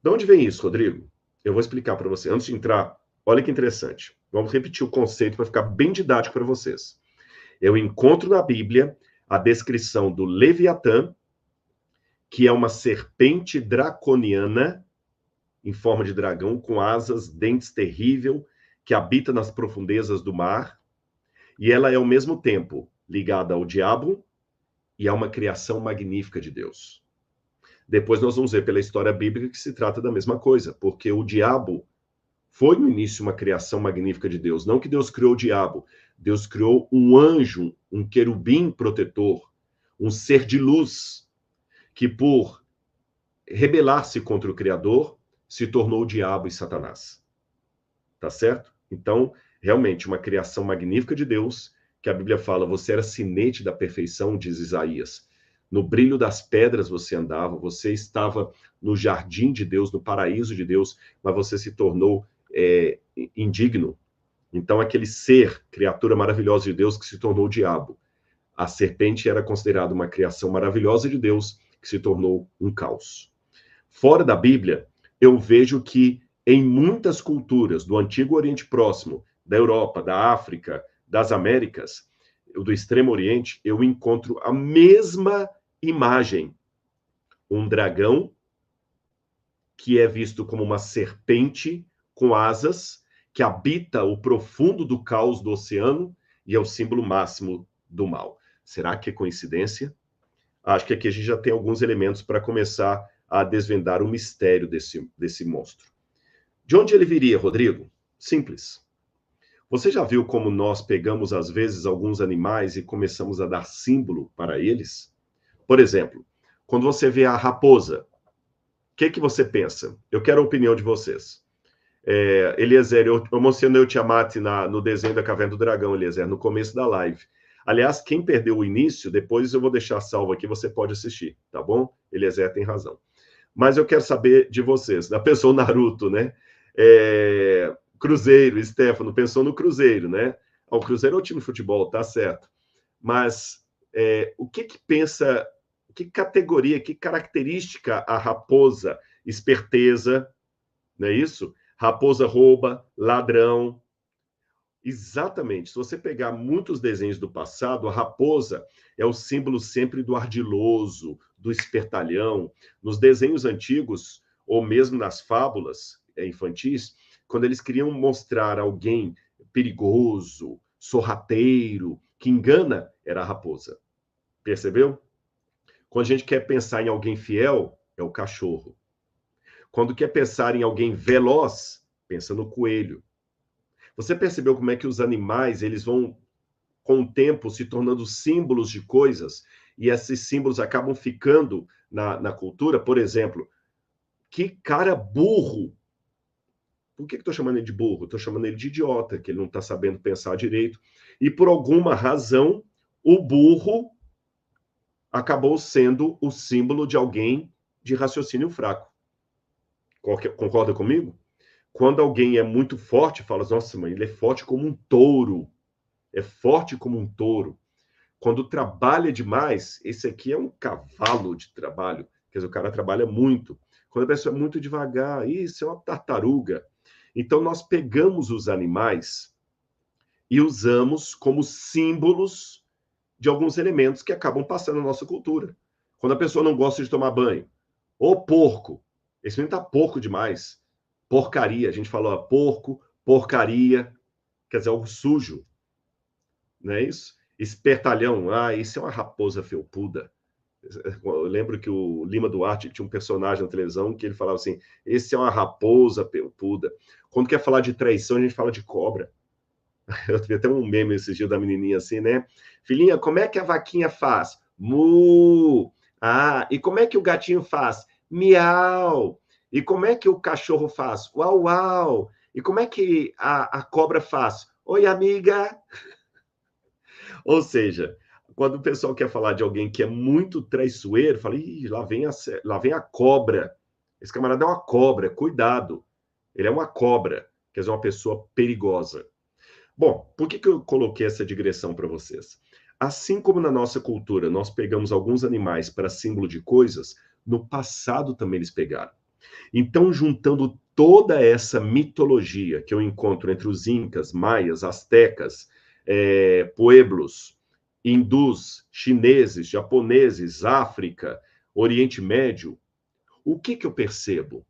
De onde vem isso, Rodrigo? Eu vou explicar para você. Antes de entrar, olha que interessante. Vamos repetir o conceito para ficar bem didático para vocês. Eu encontro na Bíblia a descrição do Leviatã, que é uma serpente draconiana, em forma de dragão, com asas, dentes terrível, que habita nas profundezas do mar, e ela é, ao mesmo tempo, ligada ao diabo e a uma criação magnífica de Deus. Depois nós vamos ver pela história bíblica que se trata da mesma coisa, porque o diabo foi no início uma criação magnífica de Deus. Não que Deus criou o diabo, Deus criou um anjo, um querubim protetor, um ser de luz, que por rebelar-se contra o Criador, se tornou o diabo e Satanás. Tá certo? Então, realmente, uma criação magnífica de Deus, que a Bíblia fala, você era sinete da perfeição, diz Isaías. No brilho das pedras você andava, você estava no jardim de Deus, no paraíso de Deus, mas você se tornou indigno, Então, aquele ser, criatura maravilhosa de Deus que se tornou o diabo. A serpente era considerada uma criação maravilhosa de Deus que se tornou um caos. Fora da Bíblia, eu vejo que em muitas culturas do Antigo Oriente Próximo, da Europa, da África, das Américas, do Extremo Oriente, eu encontro a mesma imagem. Um dragão que é visto como uma serpente com asas, que habita o profundo do caos do oceano e é o símbolo máximo do mal. Será que é coincidência? Acho que aqui a gente já tem alguns elementos para começar a desvendar o mistério desse monstro. De onde ele viria, Rodrigo? Simples. Você já viu como nós pegamos, às vezes, alguns animais e começamos a dar símbolo para eles? Por exemplo, quando você vê a raposa, o que você pensa? Eu quero a opinião de vocês. Eliezer, eu mencionei o Tiamat no desenho da Caverna do Dragão, Eliezer, no começo da live. Aliás, quem perdeu o início, depois eu vou deixar salvo aqui, você pode assistir, tá bom? Eliezer tem razão. Mas eu quero saber de vocês. Da pessoa Naruto, né? Cruzeiro, Stefano, pensou no Cruzeiro, né? O Cruzeiro é o time de futebol, tá certo. Mas o que pensa, que categoria, que característica a raposa? Esperteza, não é isso? Raposa rouba, ladrão. Exatamente. Se você pegar muitos desenhos do passado, a raposa é o símbolo sempre do ardiloso, do espertalhão. Nos desenhos antigos, ou mesmo nas fábulas infantis, quando eles queriam mostrar alguém perigoso, sorrateiro, que engana, era a raposa. Percebeu? Quando a gente quer pensar em alguém fiel, é o cachorro. Quando quer pensar em alguém veloz, pensa no coelho. Você percebeu como é que os animais, eles vão, com o tempo, se tornando símbolos de coisas, e esses símbolos acabam ficando na cultura? Por exemplo, que cara burro! Por que estou chamando ele de burro? Estou chamando ele de idiota, que ele não está sabendo pensar direito. E por alguma razão, o burro acabou sendo o símbolo de alguém de raciocínio fraco. Concorda comigo? Quando alguém é muito forte, fala, nossa, mãe, ele é forte como um touro. É forte como um touro. Quando trabalha demais, esse aqui é um cavalo de trabalho. Quer dizer, o cara trabalha muito. Quando a pessoa é muito devagar, isso é uma tartaruga. Então, nós pegamos os animais e usamos como símbolos de alguns elementos que acabam passando na nossa cultura. Quando a pessoa não gosta de tomar banho, ô porco, esse menino tá porco demais. Porcaria, a gente falou porco, porcaria, quer dizer, algo sujo. Não é isso? Espertalhão, isso é uma raposa felpuda. Eu lembro que o Lima Duarte tinha um personagem na televisão que ele falava assim, esse é uma raposa felpuda. Quando quer falar de traição, a gente fala de cobra. Eu vi até um meme esse dia da menininha assim, né? Filhinha, como é que a vaquinha faz? Mu! E como é que o gatinho faz? Miau! E como é que o cachorro faz? Uau, uau! E como é que a cobra faz? Oi, amiga! Ou seja, quando o pessoal quer falar de alguém que é muito traiçoeiro, fala, ih, lá vem a cobra. Esse camarada é uma cobra, cuidado. Ele é uma cobra, quer dizer, uma pessoa perigosa. Bom, por que eu coloquei essa digressão para vocês? Assim como na nossa cultura nós pegamos alguns animais para símbolo de coisas, no passado também eles pegaram. Então, juntando toda essa mitologia que eu encontro entre os incas, maias, astecas, pueblos, hindus, chineses, japoneses, África, Oriente Médio, o que eu percebo?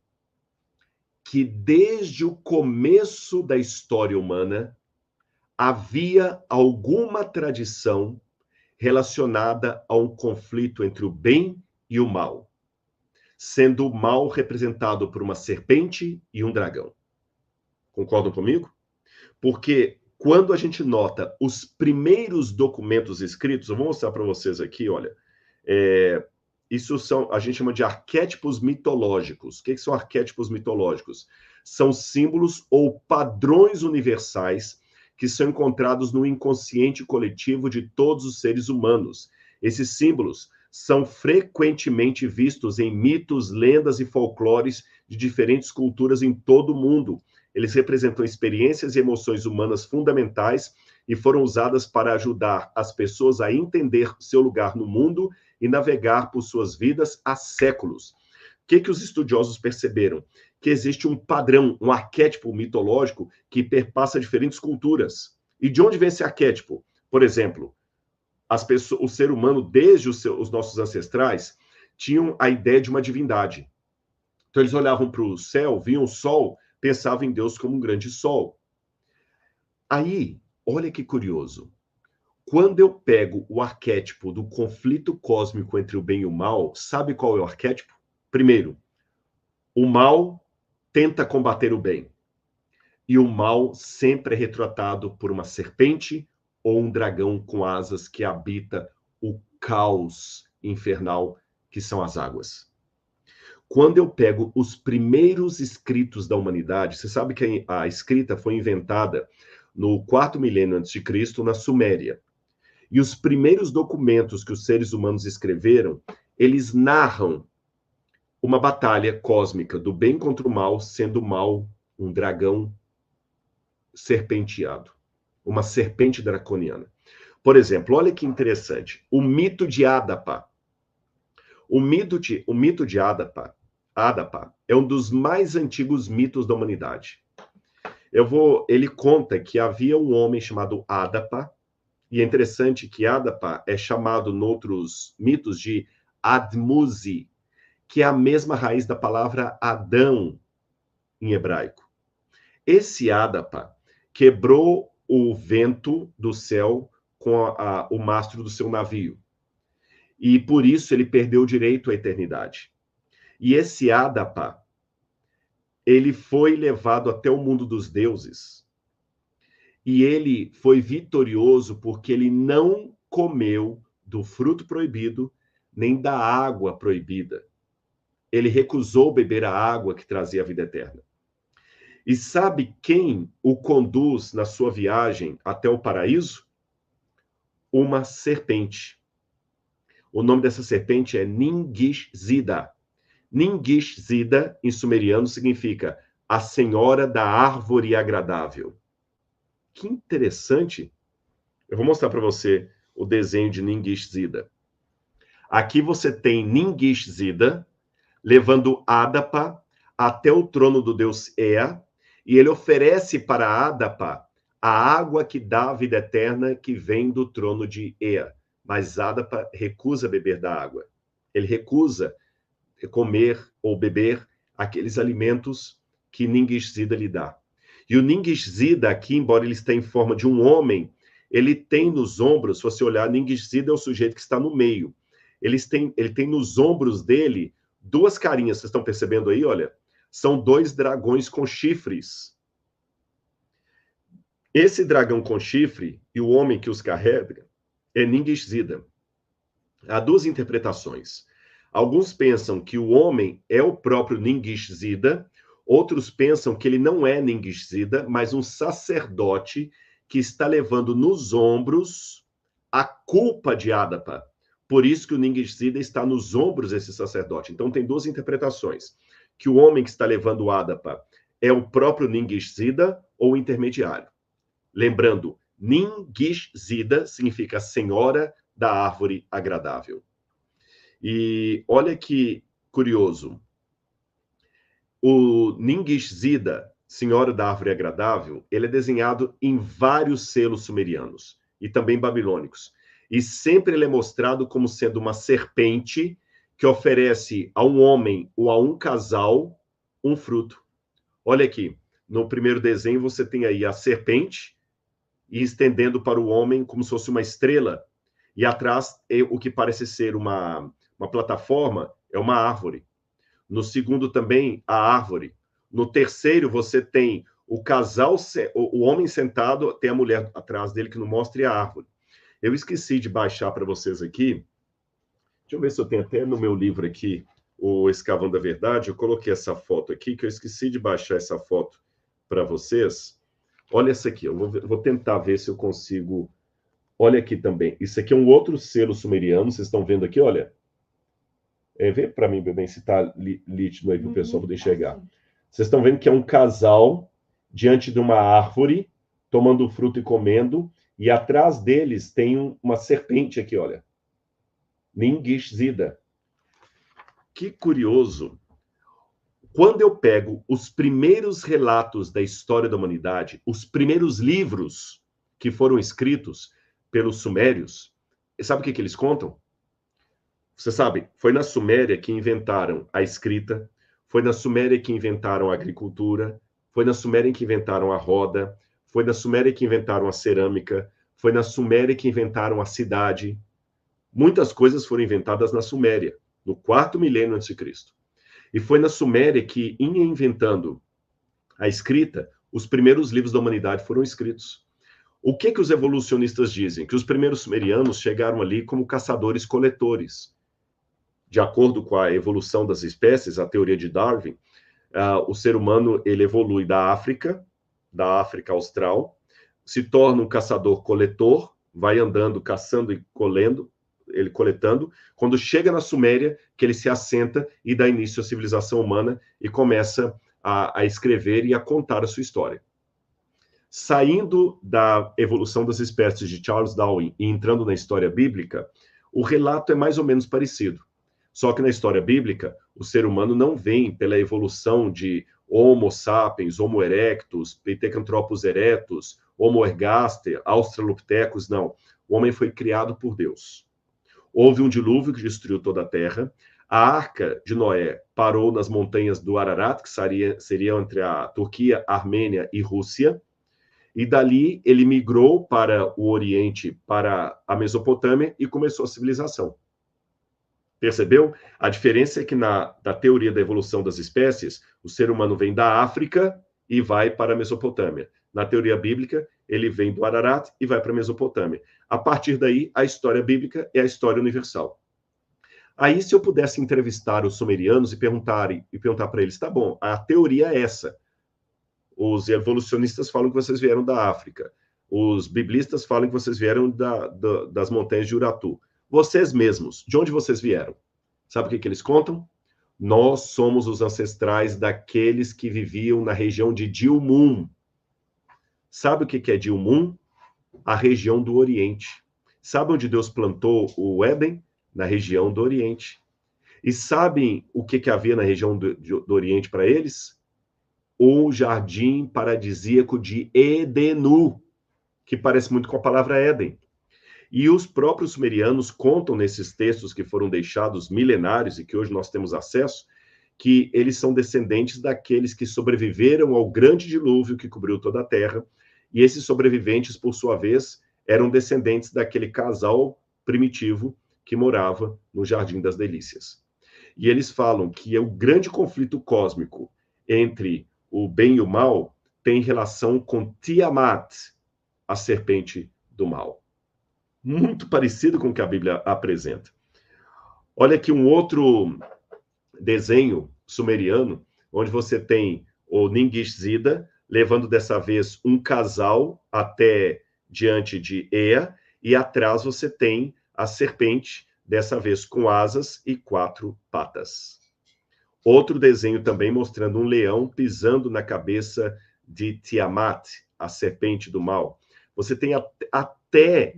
Que desde o começo da história humana havia alguma tradição relacionada a um conflito entre o bem e o mal, sendo o mal representado por uma serpente e um dragão. Concordam comigo? Porque quando a gente nota os primeiros documentos escritos, eu vou mostrar para vocês aqui, olha, isso a gente chama de arquétipos mitológicos. O que são arquétipos mitológicos? São símbolos ou padrões universais que são encontrados no inconsciente coletivo de todos os seres humanos. Esses símbolos são frequentemente vistos em mitos, lendas e folclores de diferentes culturas em todo o mundo. Eles representam experiências e emoções humanas fundamentais e foram usadas para ajudar as pessoas a entender seu lugar no mundo e navegar por suas vidas há séculos. O que os estudiosos perceberam? Que existe um padrão, um arquétipo mitológico que perpassa diferentes culturas. E de onde vem esse arquétipo? Por exemplo, o ser humano, desde os nossos ancestrais, tinham a ideia de uma divindade. Então, eles olhavam para o céu, viam o sol, pensavam em Deus como um grande sol. Aí, olha que curioso. Quando eu pego o arquétipo do conflito cósmico entre o bem e o mal, sabe qual é o arquétipo? Primeiro, o mal tenta combater o bem. E o mal sempre é retratado por uma serpente ou um dragão com asas que habita o caos infernal que são as águas. Quando eu pego os primeiros escritos da humanidade, você sabe que a escrita foi inventada no 4º milênio antes de Cristo, na Suméria. E os primeiros documentos que os seres humanos escreveram, eles narram uma batalha cósmica do bem contra o mal, sendo o mal um dragão serpenteado, uma serpente draconiana. Por exemplo, olha que interessante, o mito de Adapa. O mito de Adapa é um dos mais antigos mitos da humanidade. Ele conta que havia um homem chamado Adapa, e é interessante que Adapa é chamado, noutros mitos, de Admuzi, que é a mesma raiz da palavra Adão em hebraico. Esse Adapa quebrou o vento do céu com o mastro do seu navio. E por isso ele perdeu o direito à eternidade. E esse Adapa, ele foi levado até o mundo dos deuses. E ele foi vitorioso porque ele não comeu do fruto proibido, nem da água proibida. Ele recusou beber a água que trazia a vida eterna. E sabe quem o conduz na sua viagem até o paraíso? Uma serpente. O nome dessa serpente é Ningishzida. Ningishzida, em sumeriano, significa a senhora da árvore agradável. Que interessante. Eu vou mostrar para você o desenho de Ningishzida. Aqui você tem Ningishzida levando Adapa até o trono do deus Ea, e ele oferece para Adapa a água que dá a vida eterna que vem do trono de Ea. Mas Adapa recusa beber da água. Ele recusa comer ou beber aqueles alimentos que Ningishzida lhe dá. E o Ningishzida aqui, embora ele esteja em forma de um homem, ele tem nos ombros, se você olhar, Ningishzida é o sujeito que está no meio. Ele tem nos ombros dele duas carinhas, vocês estão percebendo aí, olha? São dois dragões com chifres. Esse dragão com chifre e o homem que os carrega é Ningishzida. Há duas interpretações. Alguns pensam que o homem é o próprio Ningishzida, outros pensam que ele não é Ningishzida, mas um sacerdote que está levando nos ombros a culpa de Adapa. Por isso que o Ningishzida está nos ombros desse sacerdote. Então tem duas interpretações. Que o homem que está levando Adapa é o próprio Ningishzida ou o intermediário. Lembrando, Ningishzida significa senhora da árvore agradável. E olha que curioso. O Ningishzida, senhora da árvore agradável, ele é desenhado em vários selos sumerianos e também babilônicos. E sempre ele é mostrado como sendo uma serpente que oferece a um homem ou a um casal um fruto. Olha aqui, no primeiro desenho você tem aí a serpente e estendendo para o homem como se fosse uma estrela. E atrás é o que parece ser uma plataforma, é uma árvore. No segundo também, a árvore. No terceiro, você tem o casal, o homem sentado, tem a mulher atrás dele que não mostra a árvore. Eu esqueci de baixar para vocês aqui. Deixa eu ver se eu tenho até no meu livro aqui, o Escavando a Verdade. Eu coloquei essa foto aqui, que eu esqueci de baixar essa foto para vocês. Olha essa aqui, eu vou tentar ver se eu consigo. Olha aqui também. Isso aqui é um outro selo sumeriano, vocês estão vendo aqui, olha. Vê para mim, bem, se está lítido aí para o pessoal poder enxergar. Vocês estão vendo que é um casal diante de uma árvore, tomando fruto e comendo, e atrás deles tem uma serpente aqui, olha. Ningishzida. Que curioso. Quando eu pego os primeiros relatos da história da humanidade, os primeiros livros que foram escritos pelos sumérios, sabe o que eles contam? Você sabe, foi na Suméria que inventaram a escrita, foi na Suméria que inventaram a agricultura, foi na Suméria que inventaram a roda, foi na Suméria que inventaram a cerâmica, foi na Suméria que inventaram a cidade. Muitas coisas foram inventadas na Suméria, no 4º milênio antes de Cristo. E foi na Suméria que, em inventando a escrita, os primeiros livros da humanidade foram escritos. O que os evolucionistas dizem? Que os primeiros sumerianos chegaram ali como caçadores-coletores. De acordo com a evolução das espécies, a teoria de Darwin, o ser humano ele evolui da África Austral, se torna um caçador-coletor, vai andando, caçando e coletando. Quando chega na Suméria, que ele se assenta e dá início à civilização humana e começa a escrever e a contar a sua história. Saindo da evolução das espécies de Charles Darwin e entrando na história bíblica, o relato é mais ou menos parecido. Só que na história bíblica, o ser humano não vem pela evolução de Homo sapiens, Homo erectus, Pithecanthropus erectus, Homo ergaster, Australopithecus, não. O homem foi criado por Deus. Houve um dilúvio que destruiu toda a terra. A arca de Noé parou nas montanhas do Ararat, que seria entre a Turquia, Armênia e Rússia. E dali ele migrou para o Oriente, para a Mesopotâmia, e começou a civilização. Percebeu? A diferença é que da teoria da evolução das espécies, o ser humano vem da África e vai para a Mesopotâmia. Na teoria bíblica, ele vem do Ararat e vai para a Mesopotâmia. A partir daí, a história bíblica é a história universal. Aí, se eu pudesse entrevistar os sumerianos e perguntar para eles, tá bom, a teoria é essa. Os evolucionistas falam que vocês vieram da África. Os biblistas falam que vocês vieram das montanhas de Urartu. Vocês mesmos, de onde vocês vieram? Sabe o que eles contam? Nós somos os ancestrais daqueles que viviam na região de Dilmun. Sabe o que é Dilmun? A região do Oriente. Sabe onde Deus plantou o Éden? Na região do Oriente. E sabem o que havia na região do Oriente para eles? O jardim paradisíaco de Edenu, que parece muito com a palavra Éden. E os próprios sumerianos contam nesses textos que foram deixados milenários e que hoje nós temos acesso, que eles são descendentes daqueles que sobreviveram ao grande dilúvio que cobriu toda a terra, e esses sobreviventes, por sua vez, eram descendentes daquele casal primitivo que morava no Jardim das Delícias. E eles falam que o grande conflito cósmico entre o bem e o mal tem relação com Tiamat, a serpente do mal. Muito parecido com o que a Bíblia apresenta. Olha aqui um outro desenho sumeriano, onde você tem o Ningishzida levando dessa vez um casal até diante de Ea, e atrás você tem a serpente, dessa vez com asas e 4 patas. Outro desenho também mostrando um leão pisando na cabeça de Tiamat, a serpente do mal. Você tem até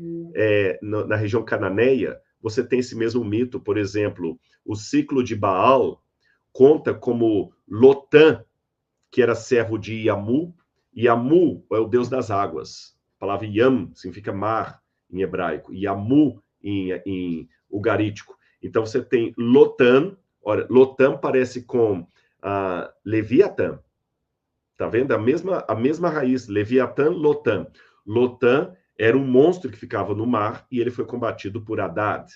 na região cananeia, você tem esse mesmo mito. Por exemplo, o ciclo de Baal conta como Lotã, que era servo de Yamu. Yamu é o deus das águas. A palavra Yam significa mar em hebraico. Yamu em ugarítico. Então você tem Lotã. Olha, Lotã parece com Leviatã. Tá vendo? A mesma raiz, Leviatã, Lotã. Lotã era um monstro que ficava no mar e ele foi combatido por Haddad.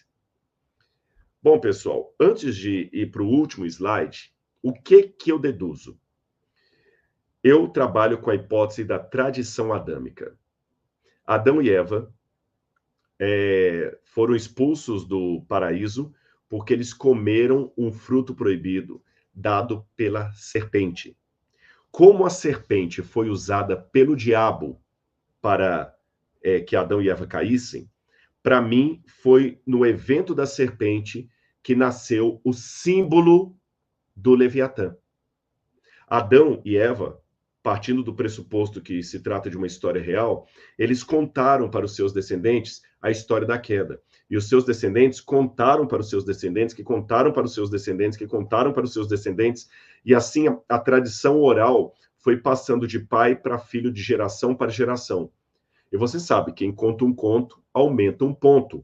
Bom, pessoal, antes de ir para o último slide, o que eu deduzo? Eu trabalho com a hipótese da tradição adâmica. Adão e Eva foram expulsos do paraíso porque eles comeram um fruto proibido dado pela serpente. Como a serpente foi usada pelo diabo para que Adão e Eva caíssem, para mim foi no evento da serpente que nasceu o símbolo do Leviatã. Adão e Eva partindo do pressuposto que se trata de uma história real, eles contaram para os seus descendentes a história da queda. E os seus descendentes contaram para os seus descendentes, que contaram para os seus descendentes, que contaram para os seus descendentes, e assim a tradição oral foi passando de pai para filho, de geração para geração. E você sabe, quem conta um conto, aumenta um ponto.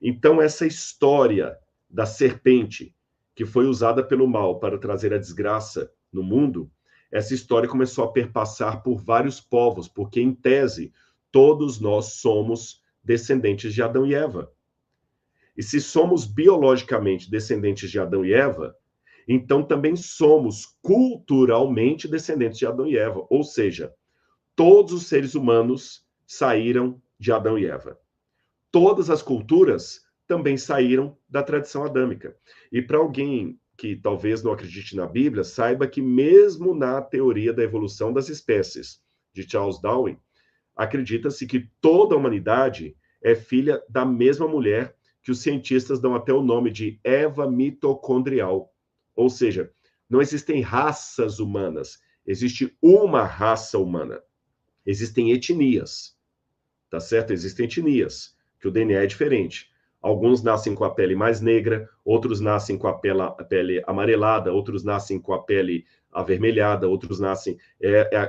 Então, essa história da serpente, que foi usada pelo mal para trazer a desgraça no mundo, essa história começou a perpassar por vários povos, porque, em tese, todos nós somos descendentes de Adão e Eva. E se somos biologicamente descendentes de Adão e Eva, então também somos culturalmente descendentes de Adão e Eva. Ou seja, todos os seres humanos saíram de Adão e Eva. Todas as culturas também saíram da tradição adâmica. E para alguém que talvez não acredite na Bíblia, saiba que mesmo na teoria da evolução das espécies de Charles Darwin, acredita-se que toda a humanidade é filha da mesma mulher, que os cientistas dão até o nome de Eva mitocondrial. Ou seja, não existem raças humanas, existe uma raça humana. Existem etnias, tá certo? Existem etnias, que o DNA é diferente. Alguns nascem com a pele mais negra, outros nascem com a pele amarelada, outros nascem com a pele avermelhada, outros nascem...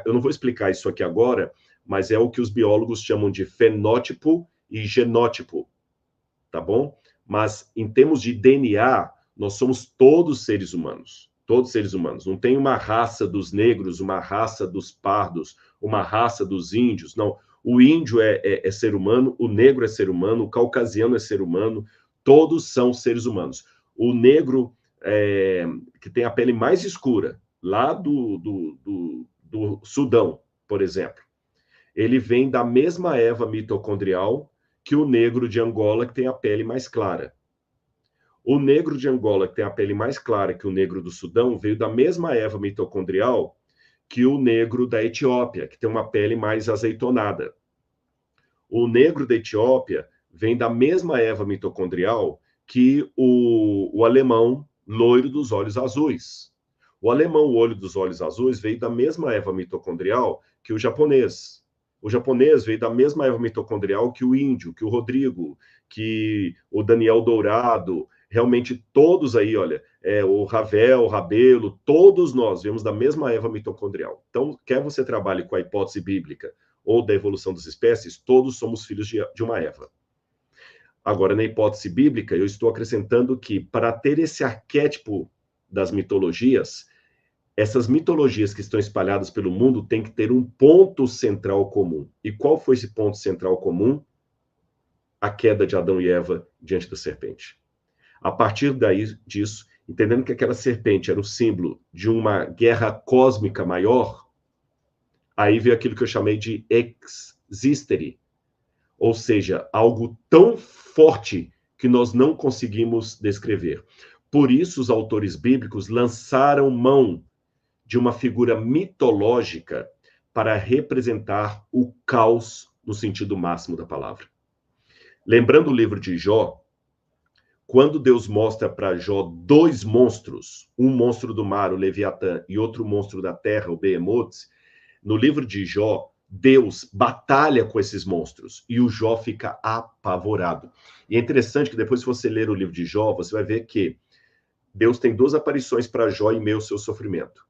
eu não vou explicar isso aqui agora, mas é o que os biólogos chamam de fenótipo e genótipo, tá bom? Mas em termos de DNA, nós somos todos seres humanos. Todos seres humanos. Não tem uma raça dos negros, uma raça dos pardos, uma raça dos índios, não. O índio é ser humano, o negro é ser humano, o caucasiano é ser humano, todos são seres humanos. O negro, que tem a pele mais escura, lá do Sudão, por exemplo, ele vem da mesma Eva mitocondrial que o negro de Angola, que tem a pele mais clara. O negro de Angola, que tem a pele mais clara que o negro do Sudão, veio da mesma Eva mitocondrial que o negro da Etiópia, que tem uma pele mais azeitonada. O negro da Etiópia vem da mesma Eva mitocondrial que o alemão loiro dos olhos azuis. O alemão olho dos olhos azuis veio da mesma Eva mitocondrial que o japonês. O japonês veio da mesma Eva mitocondrial que o índio, que o Rodrigo, que o Daniel Dourado. Realmente todos aí, olha, o Ravel, o Rabelo, todos nós viemos da mesma Eva mitocondrial. Então, quer você trabalhe com a hipótese bíblica ou da evolução das espécies, todos somos filhos de uma Eva. Agora, na hipótese bíblica, eu estou acrescentando que, para ter esse arquétipo das mitologias, essas mitologias que estão espalhadas pelo mundo têm que ter um ponto central comum. E qual foi esse ponto central comum? A queda de Adão e Eva diante da serpente. A partir disso, entendendo que aquela serpente era o símbolo de uma guerra cósmica maior, aí veio aquilo que eu chamei de existere, ou seja, algo tão forte que nós não conseguimos descrever. Por isso, os autores bíblicos lançaram mão de uma figura mitológica para representar o caos no sentido máximo da palavra. Lembrando o livro de Jó, quando Deus mostra para Jó dois monstros, um monstro do mar, o Leviatã, e outro monstro da terra, o Behemoth, no livro de Jó, Deus batalha com esses monstros e o Jó fica apavorado. E é interessante que depois, se você ler o livro de Jó, você vai ver que Deus tem duas aparições para Jó em meio ao seu sofrimento.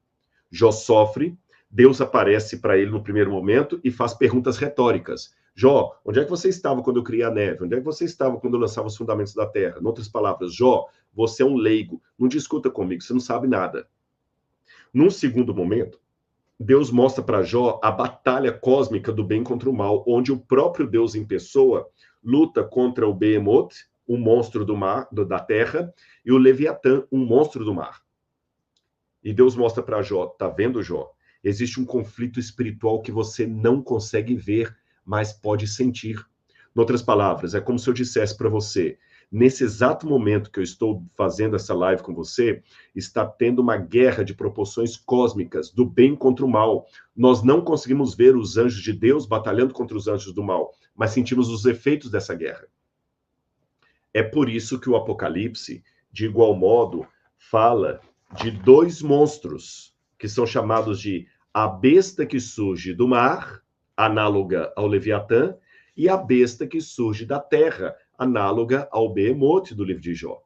Jó sofre, Deus aparece para ele no primeiro momento e faz perguntas retóricas. Jó, onde é que você estava quando eu criei a neve? Onde é que você estava quando eu lançava os fundamentos da terra? Em outras palavras, Jó, você é um leigo, não discuta comigo, você não sabe nada. Num segundo momento, Deus mostra para Jó a batalha cósmica do bem contra o mal, onde o próprio Deus em pessoa luta contra o Behemoth, um monstro do mar, da terra, e o Leviatã, um monstro do mar. E Deus mostra para Jó, tá vendo, Jó? Existe um conflito espiritual que você não consegue ver, mas pode sentir. Em outras palavras, é como se eu dissesse para você, nesse exato momento que eu estou fazendo essa live com você, está tendo uma guerra de proporções cósmicas, do bem contra o mal. Nós não conseguimos ver os anjos de Deus batalhando contra os anjos do mal, mas sentimos os efeitos dessa guerra. É por isso que o Apocalipse, de igual modo, fala de dois monstros, que são chamados de a besta que surge do mar, análoga ao Leviatã, e a besta que surge da terra, análoga ao Behemoth do livro de Jó.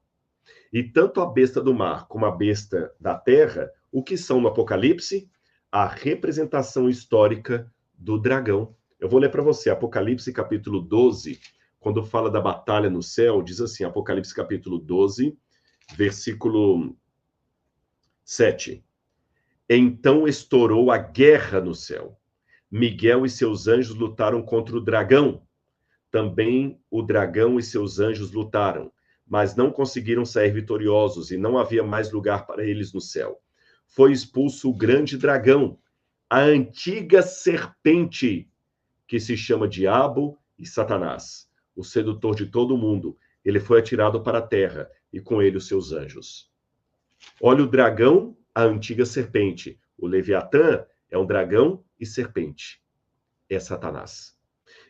E tanto a besta do mar como a besta da terra, o que são no Apocalipse? A representação histórica do dragão. Eu vou ler para você, Apocalipse capítulo 12, quando fala da batalha no céu, diz assim, Apocalipse capítulo 12, versículo 7. Então estourou a guerra no céu. Miguel e seus anjos lutaram contra o dragão. Também o dragão e seus anjos lutaram, mas não conseguiram sair vitoriosos e não havia mais lugar para eles no céu. Foi expulso o grande dragão, a antiga serpente, que se chama Diabo e Satanás, o sedutor de todo mundo. Ele foi atirado para a terra e com ele os seus anjos. Olha o dragão, a antiga serpente. O Leviatã é um dragão e serpente. É Satanás.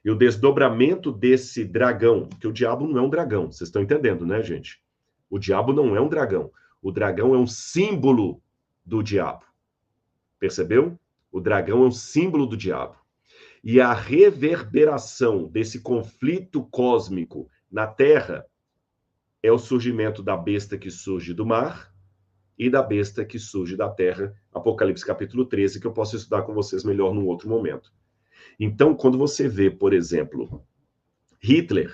E o desdobramento desse dragão, que o diabo não é um dragão, vocês estão entendendo, né, gente? O diabo não é um dragão. O dragão é um símbolo do diabo. Percebeu? O dragão é um símbolo do diabo. E a reverberação desse conflito cósmico na Terra é o surgimento da besta que surge do mar e da besta que surge da terra, Apocalipse capítulo 13, que eu posso estudar com vocês melhor num outro momento. Então, quando você vê, por exemplo, Hitler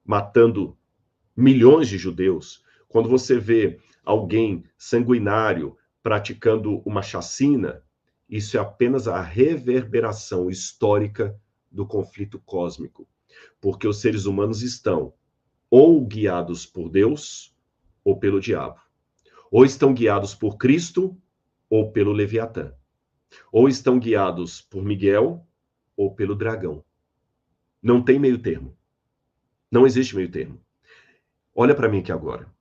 matando milhões de judeus, quando você vê alguém sanguinário praticando uma chacina, isso é apenas a reverberação histórica do conflito cósmico, porque os seres humanos estão ou guiados por Deus ou pelo diabo. Ou estão guiados por Cristo ou pelo Leviatã. Ou estão guiados por Miguel ou pelo dragão. Não tem meio termo. Não existe meio termo. Olha para mim aqui agora.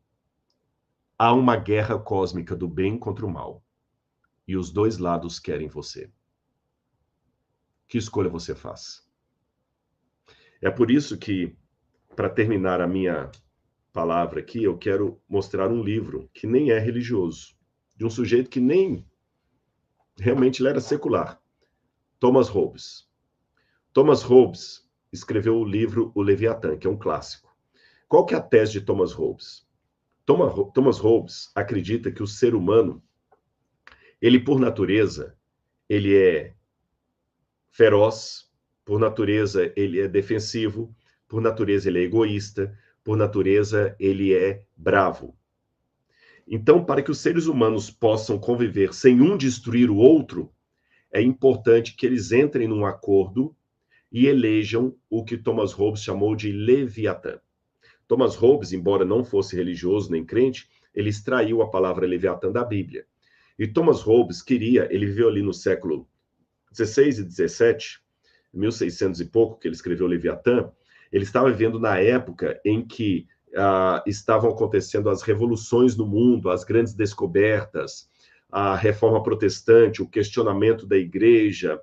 Há uma guerra cósmica do bem contra o mal. E os dois lados querem você. Que escolha você faz? É por isso que, para terminar a minha palavra aqui, eu quero mostrar um livro que nem é religioso, de um sujeito que nem realmente ele era secular, Thomas Hobbes. Thomas Hobbes escreveu o livro O Leviatã, que é um clássico. Qual que é a tese de Thomas Hobbes? Thomas Hobbes acredita que o ser humano, ele por natureza, ele é feroz, por natureza ele é defensivo, por natureza ele é egoísta, por natureza ele é bravo. Então, para que os seres humanos possam conviver sem um destruir o outro, é importante que eles entrem num acordo e elejam o que Thomas Hobbes chamou de Leviatã. Thomas Hobbes, embora não fosse religioso nem crente, ele extraiu a palavra Leviatã da Bíblia. E Thomas Hobbes queria, ele viveu ali no século 16 e 17, 1600 e pouco, que ele escreveu Leviatã, ele estava vivendo na época em que estavam acontecendo as revoluções no mundo, as grandes descobertas, a reforma protestante, o questionamento da igreja.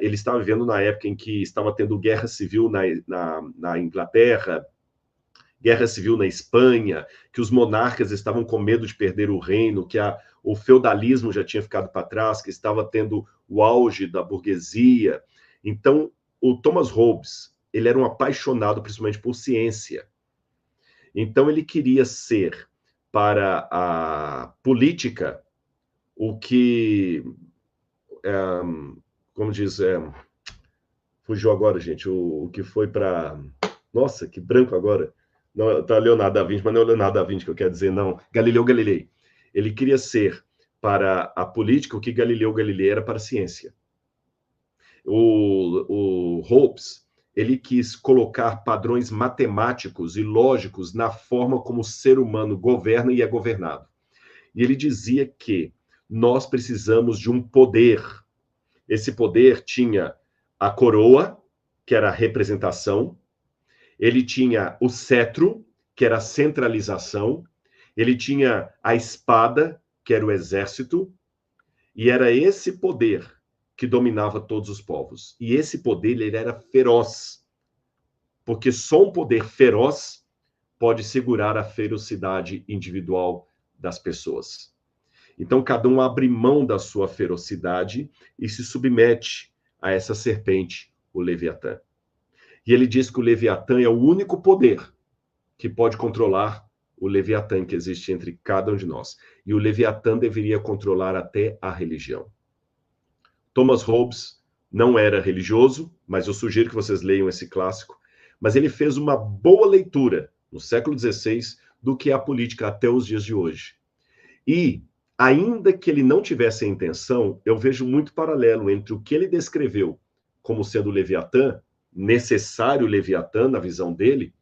Ele estava vivendo na época em que estava tendo guerra civil na Inglaterra, guerra civil na Espanha, que os monarcas estavam com medo de perder o reino, que o feudalismo já tinha ficado para trás, que estava tendo o auge da burguesia. Então, o Thomas Hobbes, ele era um apaixonado principalmente por ciência. Então, ele queria ser, para a política, o que, como diz, fugiu agora, gente, o que foi para... Nossa, que branco agora. Não, tá Leonardo da Vinci, mas não é Leonardo da Vinci que eu quero dizer, não. Galileu Galilei. Ele queria ser, para a política, o que Galileu Galilei era para a ciência. O Hobbes, ele quis colocar padrões matemáticos e lógicos na forma como o ser humano governa e é governado. E ele dizia que nós precisamos de um poder. Esse poder tinha a coroa, que era a representação, ele tinha o cetro, que era a centralização, ele tinha a espada, que era o exército, e era esse poder que dominava todos os povos. E esse poder, ele era feroz, porque só um poder feroz pode segurar a ferocidade individual das pessoas. Então, cada um abre mão da sua ferocidade e se submete a essa serpente, o Leviatã. E ele diz que o Leviatã é o único poder que pode controlar o Leviatã que existe entre cada um de nós. E o Leviatã deveria controlar até a religião. Thomas Hobbes não era religioso, mas eu sugiro que vocês leiam esse clássico. Mas ele fez uma boa leitura, no século XVI, do que é a política até os dias de hoje. E, ainda que ele não tivesse a intenção, eu vejo muito paralelo entre o que ele descreveu como sendo o Leviatã, necessário Leviatã na visão dele,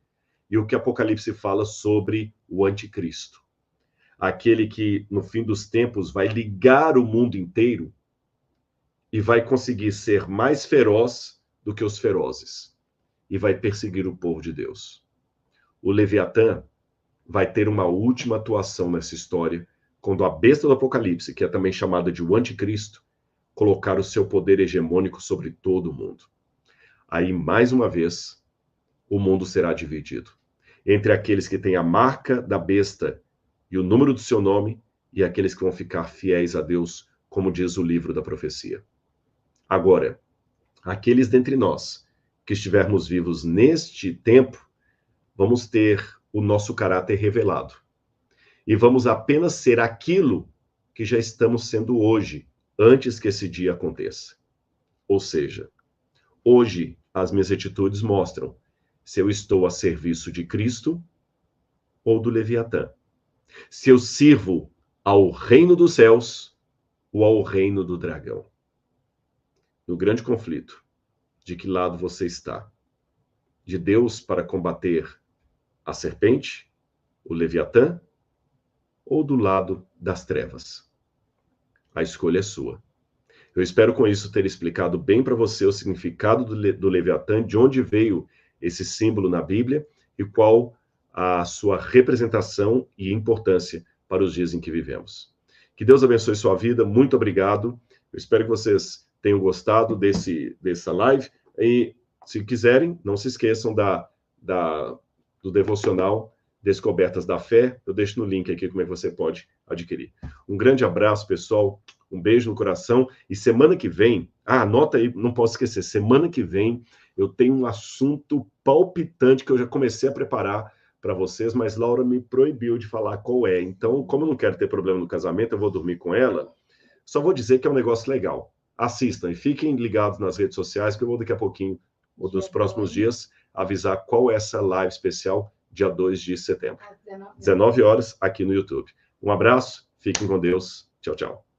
e o que Apocalipse fala sobre o anticristo. Aquele que, no fim dos tempos, vai ligar o mundo inteiro e vai conseguir ser mais feroz do que os ferozes. E vai perseguir o povo de Deus. O Leviatã vai ter uma última atuação nessa história, quando a besta do Apocalipse, que é também chamada de o anticristo, colocar o seu poder hegemônico sobre todo o mundo. Aí, mais uma vez, o mundo será dividido entre aqueles que têm a marca da besta e o número do seu nome, e aqueles que vão ficar fiéis a Deus, como diz o livro da profecia. Agora, aqueles dentre nós que estivermos vivos neste tempo, vamos ter o nosso caráter revelado. E vamos apenas ser aquilo que já estamos sendo hoje, antes que esse dia aconteça. Ou seja, hoje as minhas atitudes mostram se eu estou a serviço de Cristo ou do Leviatã. Se eu sirvo ao reino dos céus ou ao reino do dragão. No grande conflito, de que lado você está? De Deus para combater a serpente, o Leviatã, ou do lado das trevas? A escolha é sua. Eu espero com isso ter explicado bem para você o significado do Leviatã, de onde veio esse símbolo na Bíblia e qual a sua representação e importância para os dias em que vivemos. Que Deus abençoe sua vida, muito obrigado. Eu espero que vocês tenham gostado dessa live e, se quiserem, não se esqueçam do devocional Descobertas da Fé. Eu deixo no link aqui como é que você pode adquirir. Um grande abraço, pessoal. Um beijo no coração. E semana que vem, anota aí, não posso esquecer, semana que vem eu tenho um assunto palpitante que eu já comecei a preparar para vocês, mas Laura me proibiu de falar qual é. Então, como eu não quero ter problema no casamento, eu vou dormir com ela. Só vou dizer que é um negócio legal. Assistam e fiquem ligados nas redes sociais, que eu vou daqui a pouquinho, ou nos próximos dias, avisar qual é essa live especial, dia 2 de setembro. 19 horas, aqui no YouTube. Um abraço, fiquem com Deus. Tchau, tchau.